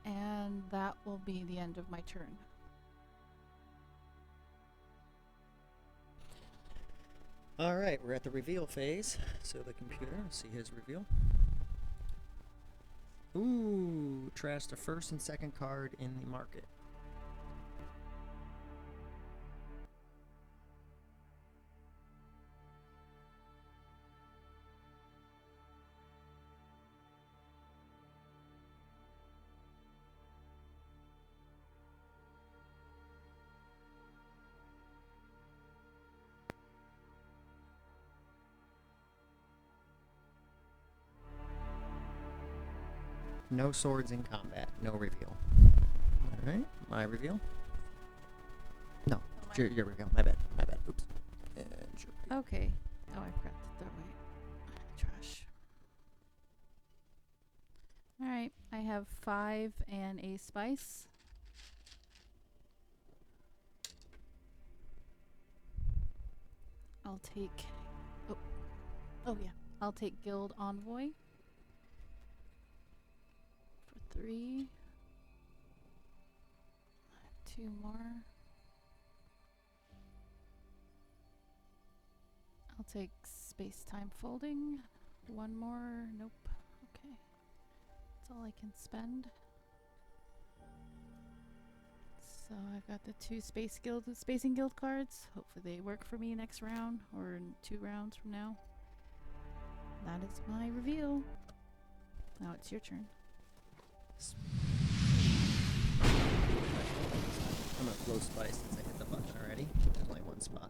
S2: And that will be the end of my turn.
S1: Alright, we're at the reveal phase. So the computer, let's see his reveal. Ooh, trash the first and second card in the market. No swords in combat. No reveal. Alright, my reveal. No, your reveal. My bad. My bad. Oops. And your
S2: Okay. Oh, I forgot to throw away trash. Alright, I have 5 and a spice. I'll take... Oh yeah. I'll take Guild Envoy. For 3. 2 more. I'll take space-time folding. 1 more. Nope. Okay. That's all I can spend. So I've got the 2 spacing guild cards. Hopefully they work for me next round or in 2 rounds from now. That is my reveal. Now it's your turn.
S1: I'm gonna flow spice since I hit the button already. There's only 1 spot.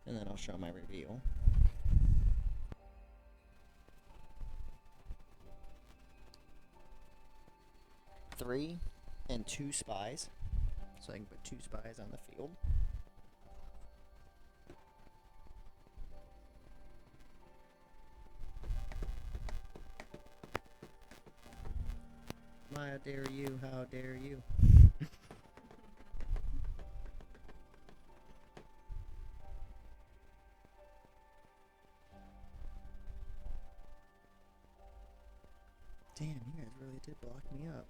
S1: And then I'll show my reveal. 3 and 2 spies. So I can put 2 spies on the field. How dare you, how dare you. Damn, you guys really did block me up.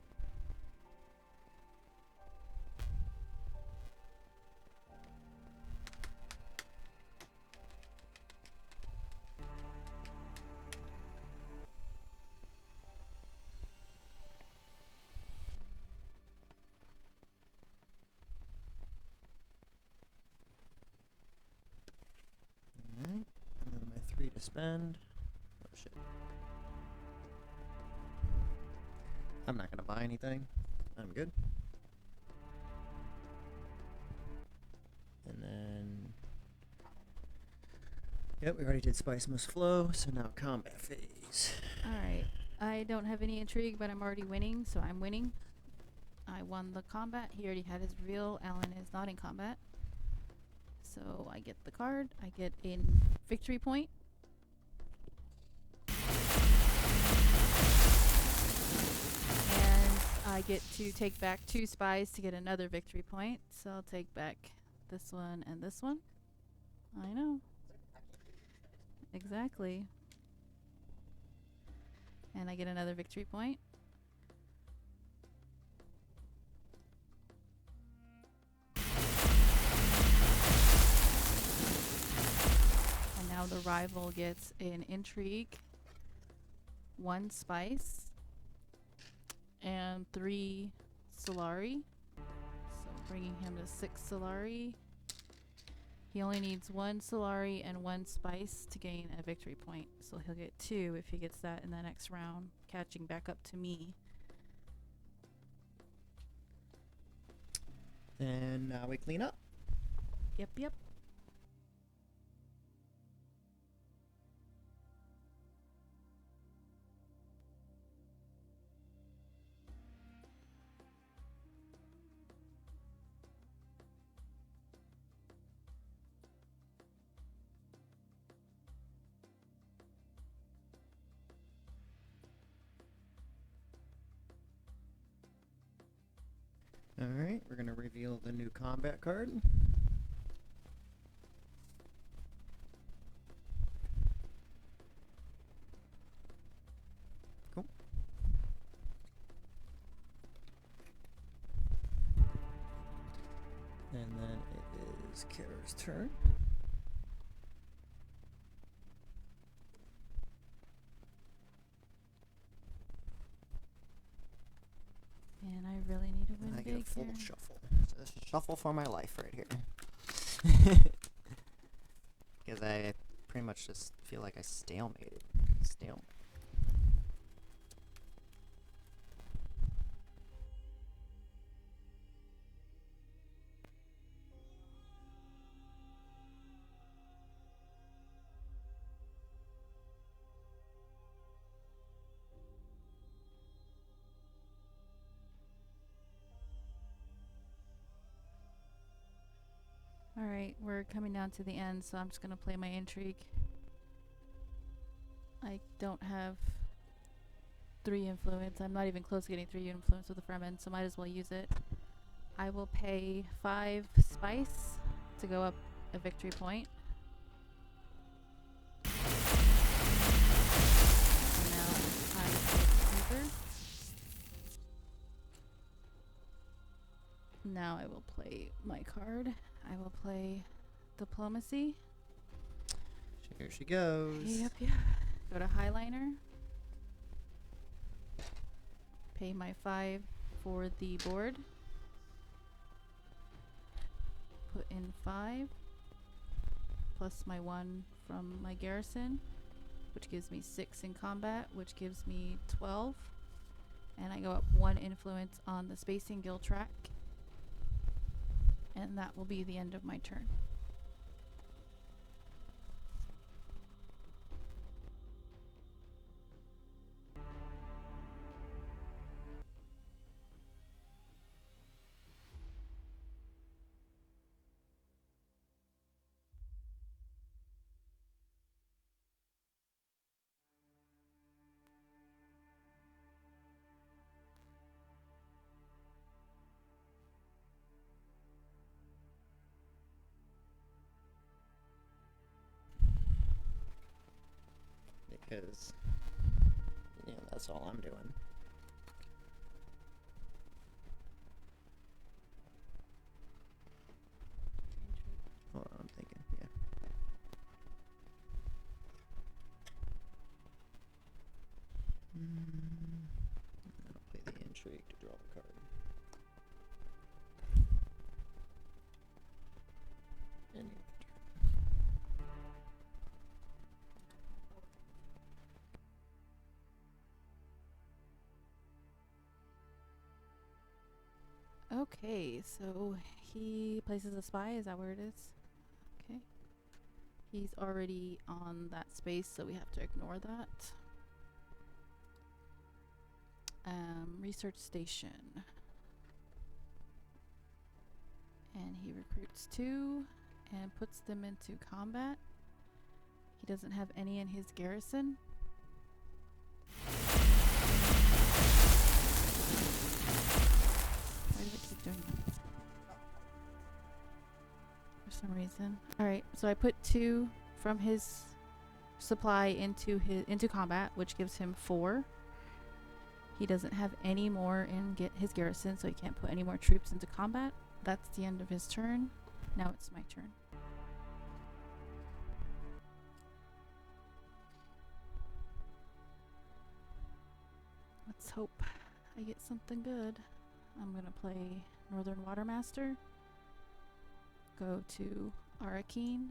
S1: Alright, and then my 3 to spend. Oh shit. I'm not gonna buy anything. I'm good. And then... Yep, we already did Spice Must Flow, so now combat phase.
S2: Alright. I don't have any intrigue, but I'm already winning, so I'm winning. I won the combat. He already had his reveal. Alan is not in combat. So I get the card. I get a victory point. And I get to take back 2 spies to get another victory point. So I'll take back this one and this one. I know. Exactly. And I get another victory point. And now the rival gets an intrigue, 1 spice, and 3 Solari. So bringing him to 6 Solari. He only needs 1 Solari and 1 spice to gain a victory point. So he'll get 2 if he gets that in the next round, catching back up to me.
S1: And now we clean up.
S2: Yep, yep.
S1: Alright, we're going to reveal the new combat card. Cool. And then it is Kara's turn. full
S2: here.
S1: shuffle. It's a shuffle for my life right here. Because I pretty much just feel like I stalemated. Stalemate.
S2: Alright, we're coming down to the end, so I'm just gonna play my intrigue. I don't have 3 influence. I'm not even close to getting 3 influence with the Fremen, so might as well use it. I will pay 5 spice to go up a victory point. And now I take Ceaser. Now I will play my card. I will play Diplomacy.
S1: Here she goes.
S2: Yep. Go to Highliner. Pay my 5 for the board. Put in 5. Plus my 1 from my garrison, which gives me 6 in combat, which gives me 12. And I go up 1 influence on the Spacing Guild track. And that will be the end of my turn.
S1: Because, that's all I'm doing. Hold on, I'm thinking, yeah. I'll play the intrigue to draw the card. And
S2: Okay, so he places a spy, is that where it is? Okay. He's already on that space, so we have to ignore that. Research station. And he recruits 2 and puts them into combat. He doesn't have any in his garrison. Why does it keep doing that? For some reason. Alright, so I put 2 from his supply into combat, which gives him 4. He doesn't have any more in his garrison, so he can't put any more troops into combat. That's the end of his turn. Now it's my turn. Let's hope I get something good. I'm gonna play Northern Watermaster. Go to Arakeen.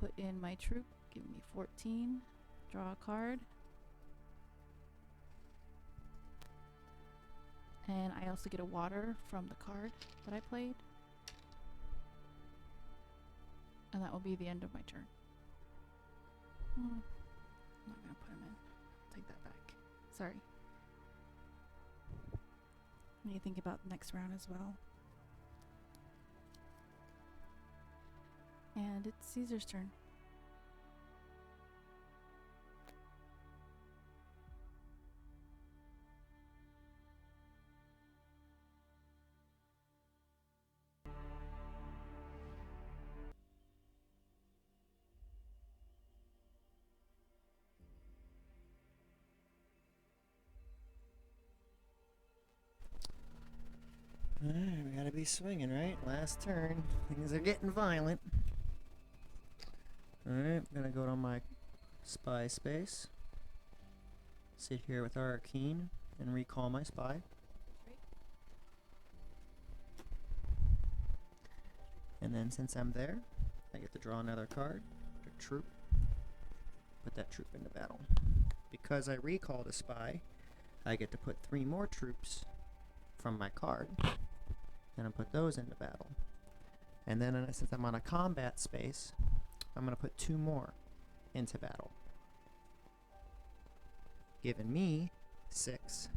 S2: Put in my troop. Give me 14. Draw a card. And I also get a water from the card that I played. And that will be the end of my turn. I'm not gonna put him in. Take that back. Sorry. I need to think about the next round as well. And it's Caesar's turn.
S1: Alright, we gotta be swinging, right? Last turn. Things are getting violent. Alright, I'm gonna go to my spy space. Sit here with Arakeen and recall my spy. And then since I'm there, I get to draw another card, a troop, put that troop into battle. Because I recalled a spy, I get to put 3 more troops from my card, and I put those into battle. And then since I'm on a combat space, I'm going to put 2 more into battle, giving me 6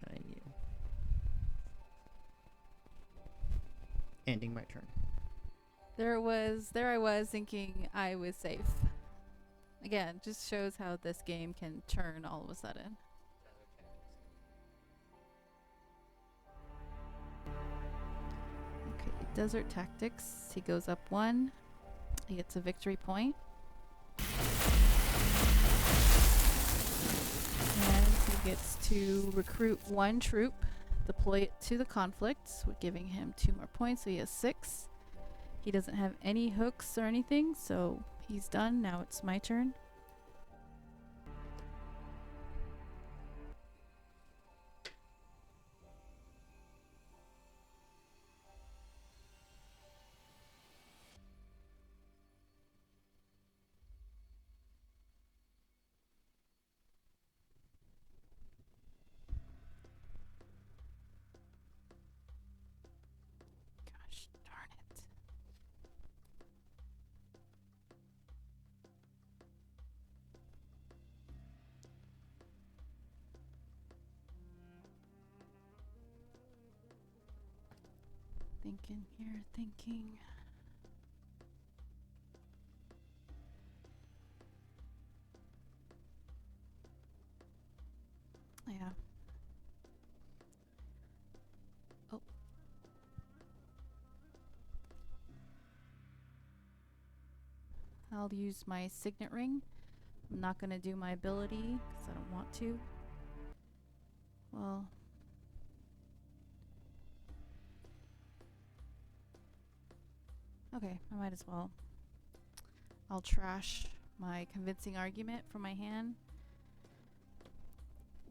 S1: tying you. Ending my turn.
S2: There I was thinking I was safe. Again, just shows how this game can turn all of a sudden. Okay, Desert Tactics. He goes up 1. He gets a victory point. And he gets to recruit 1 troop, deploy it to the conflict, giving him 2 more points, so he has 6. He doesn't have any hooks or anything, so he's done. Now it's my turn. Gosh darn it. Thinking here, thinking. Yeah. Oh. I'll use my signet ring. I'm not going to do my ability because I don't want to. Well. Okay, I might as well. I'll trash my convincing argument from my hand,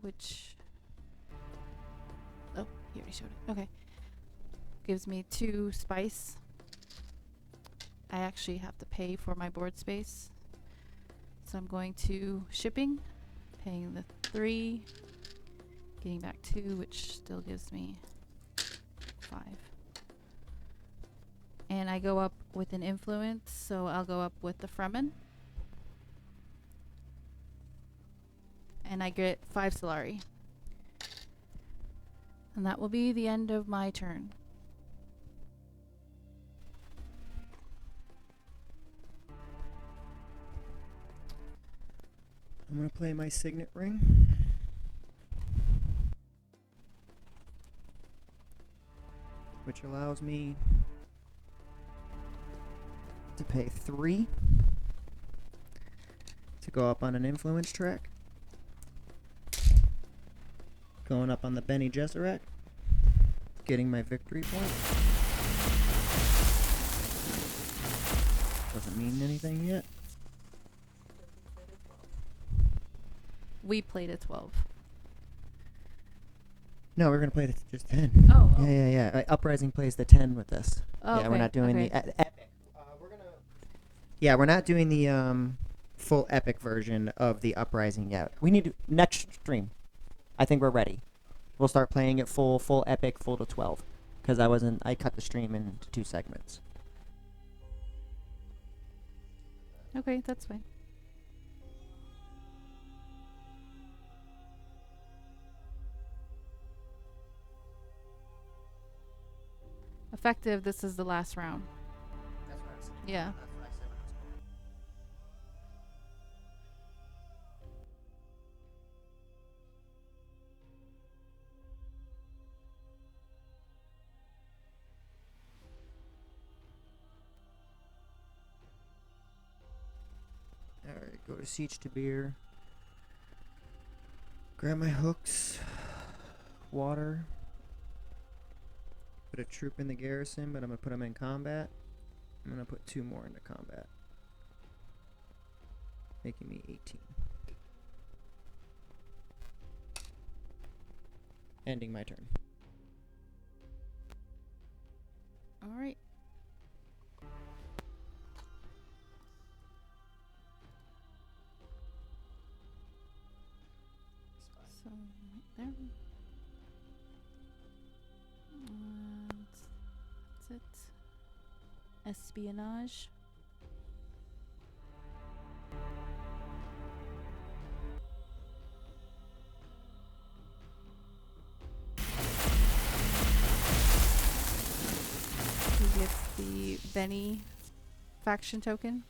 S2: which... Oh, he already showed it. Okay. Gives me 2 spice. I actually have to pay for my board space. So I'm going to shipping, paying the 3, getting back 2, which still gives me 5. And I go up with an influence, so I'll go up with the Fremen. And I get 5 Solari. And that will be the end of my turn.
S1: I'm going to play my signet ring. Which allows me to pay 3 to go up on an influence track. Going up on the Bene Gesserit, getting my victory point. Doesn't mean anything yet.
S2: We played a 12.
S1: No, we're going to play just 10.
S2: Oh.
S1: Yeah. Uprising plays the 10 with this.
S2: Oh,
S1: yeah, we're not doing the epic. We're not doing the full epic version of the Uprising yet. We need to next stream. I think we're ready. We'll start playing it full epic, full to 12, because I cut the stream into 2 segments.
S2: Okay, that's fine. Effective, this is the last round.
S1: That's what I said.
S2: Yeah.
S1: That's what I said when I was playing. Alright, go to Siege to Beer. Grab my hooks. Water. Put a troop in the garrison, but I'm going to put them in combat. I'm going to put 2 more into combat. Making me 18. Ending my turn.
S2: All right. So right there. And that's it. Espionage. He gets the Benny faction token.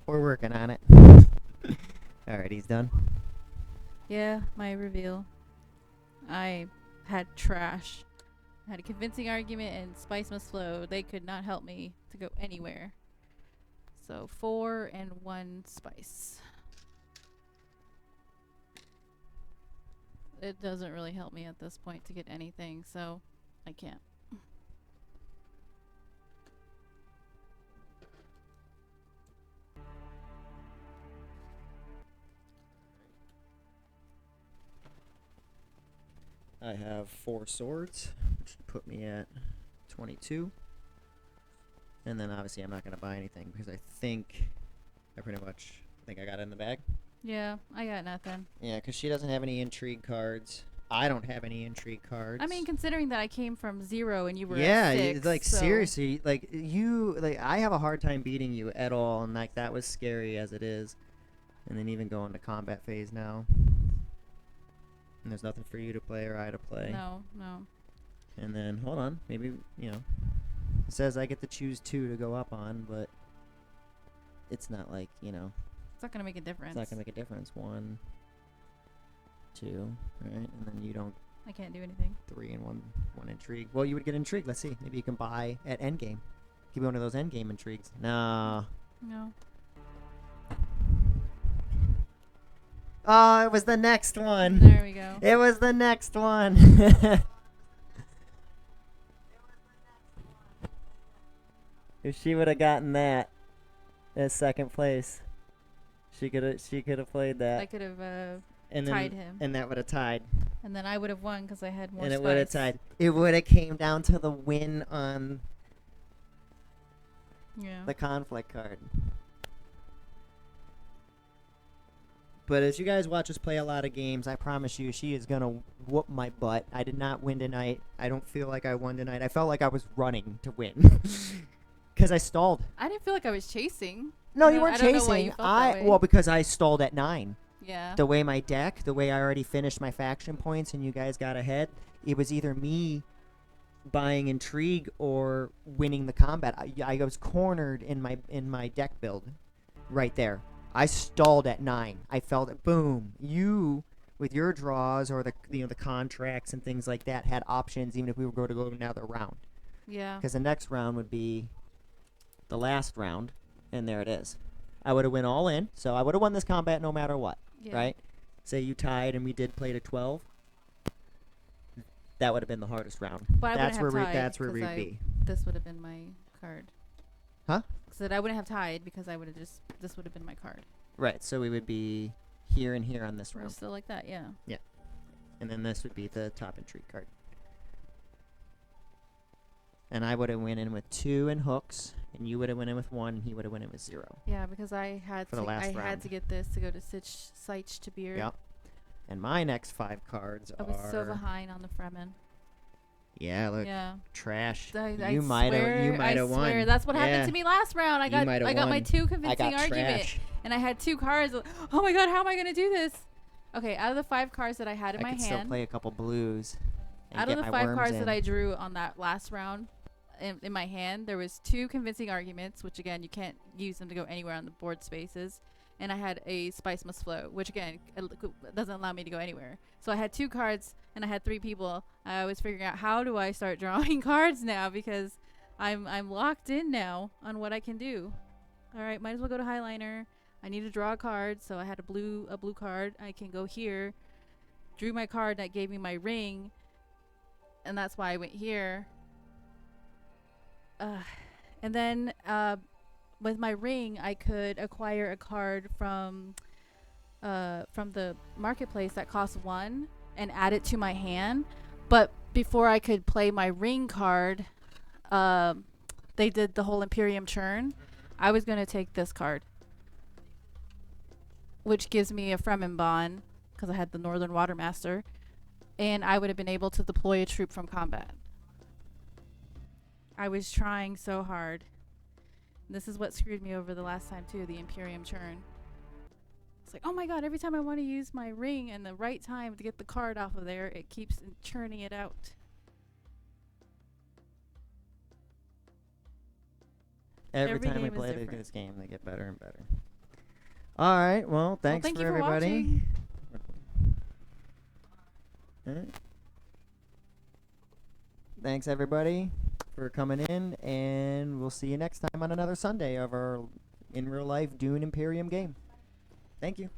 S1: We're working on it. Alright, he's done.
S2: Yeah, my reveal. I had trash. I had a convincing argument and spice must flow. They could not help me to go anywhere. So 4 and 1 spice. It doesn't really help me at this point to get anything, so I can't.
S1: I have 4 swords, which put me at 22. And then obviously I'm not going to buy anything because I think I got it in the bag.
S2: Yeah, I got nothing.
S1: Yeah, because she doesn't have any intrigue cards. I don't have any intrigue cards.
S2: I mean, considering that I came from 0 and you were
S1: yeah,
S2: at 6,
S1: like
S2: so
S1: seriously, like I have a hard time beating you at all, and like that was scary as it is. And then even going to combat phase now. And there's nothing for you to play or I to play.
S2: No.
S1: And then, hold on, maybe, it says I get to choose 2 to go up on, but it's not like,
S2: it's not going to make a difference.
S1: It's not going to make a difference. 1, 2, right? And then you don't.
S2: I can't do anything.
S1: 3 and 1 intrigue. Well, you would get intrigue. Let's see. Maybe you can buy at endgame. Give me one of those endgame intrigues. No. Oh, it was the next one.
S2: There we go.
S1: It was the next one. If she would have gotten that as second place, she could have played that.
S2: I could have
S1: and
S2: tied him.
S1: And that would have tied.
S2: And then I would have won because I had more
S1: And
S2: spice.
S1: it would have tied. It would have came down to the win on the conflict card. But as you guys watch us play a lot of games, I promise you she is going to whoop my butt. I did not win tonight. I don't feel like I won tonight. I felt like I was running to win. Because I stalled.
S2: I didn't feel like I was chasing.
S1: No, you weren't
S2: I don't know
S1: chasing.
S2: why you felt that way.
S1: Well, because I stalled at 9.
S2: Yeah.
S1: The way my deck, the way I already finished my faction points and you guys got ahead, it was either me buying intrigue or winning the combat. I was cornered in my deck build right there. I stalled at 9. I felt it. Boom. You, with your draws or the contracts and things like that, had options even if we were going to go another round.
S2: Yeah.
S1: Because the next round would be the last round, and there it is. I would have went all in, so I would have won this combat no matter what, right? Say you tied and we did play to 12. That would have been the hardest round.
S2: But
S1: that's where
S2: that's
S1: where we'd be.
S2: This would have been my card.
S1: Huh?
S2: So that I wouldn't have tied because I would have this would have been my card.
S1: Right, so we would be here and here on this round.
S2: Still like that, yeah.
S1: Yeah. And then this would be the top intrigue card. And I would have went in with 2 and hooks, and you would have went in with 1, and he would have went in with 0.
S2: Yeah, because I had had to get this to go to Seich to Beer.
S1: Yep. And my next 5 cards
S2: I was so behind on the Fremen.
S1: Yeah, look.
S2: Yeah.
S1: Trash.
S2: You
S1: might have won.
S2: Swear, that's what happened to me last round. I got my 2 convincing argument, and I had 2 cards. Oh my god, how am I gonna do this? Okay, out of the 5 cards that I had in my hand,
S1: I could still play a couple blues.
S2: Out of the 5 cards that I drew on that last round, in my hand, there was 2 convincing arguments, which again you can't use them to go anywhere on the board spaces, and I had a spice must flow, which again doesn't allow me to go anywhere. So I had 2 cards and I had 3 people. I was figuring out how do I start drawing cards now because I'm locked in now on what I can do. All right, might as well go to Highliner. I need to draw a card, so I had a blue card. I can go here, drew my card that gave me my ring, and that's why I went here. And then with my ring, I could acquire a card from the marketplace that costs 1 and add it to my hand. But before I could play my ring card, they did the whole Imperium churn. I was going to take this card, which gives me a Fremen bond because I had the Northern Watermaster, and I would have been able to deploy a troop from combat. I was trying so hard. This is what screwed me over the last time too, the Imperium churn. It's like, oh my god, every time I want to use my ring and the right time to get the card off of there, it keeps churning it out.
S1: Every time we
S2: game is
S1: play
S2: different.
S1: this game, they get better and better. All right. Well, thanks
S2: thank
S1: for
S2: you for
S1: everybody.
S2: watching.
S1: All right. Thanks everybody for coming in, and we'll see you next time on another Sunday of our in real life Dune Imperium game. Thank you.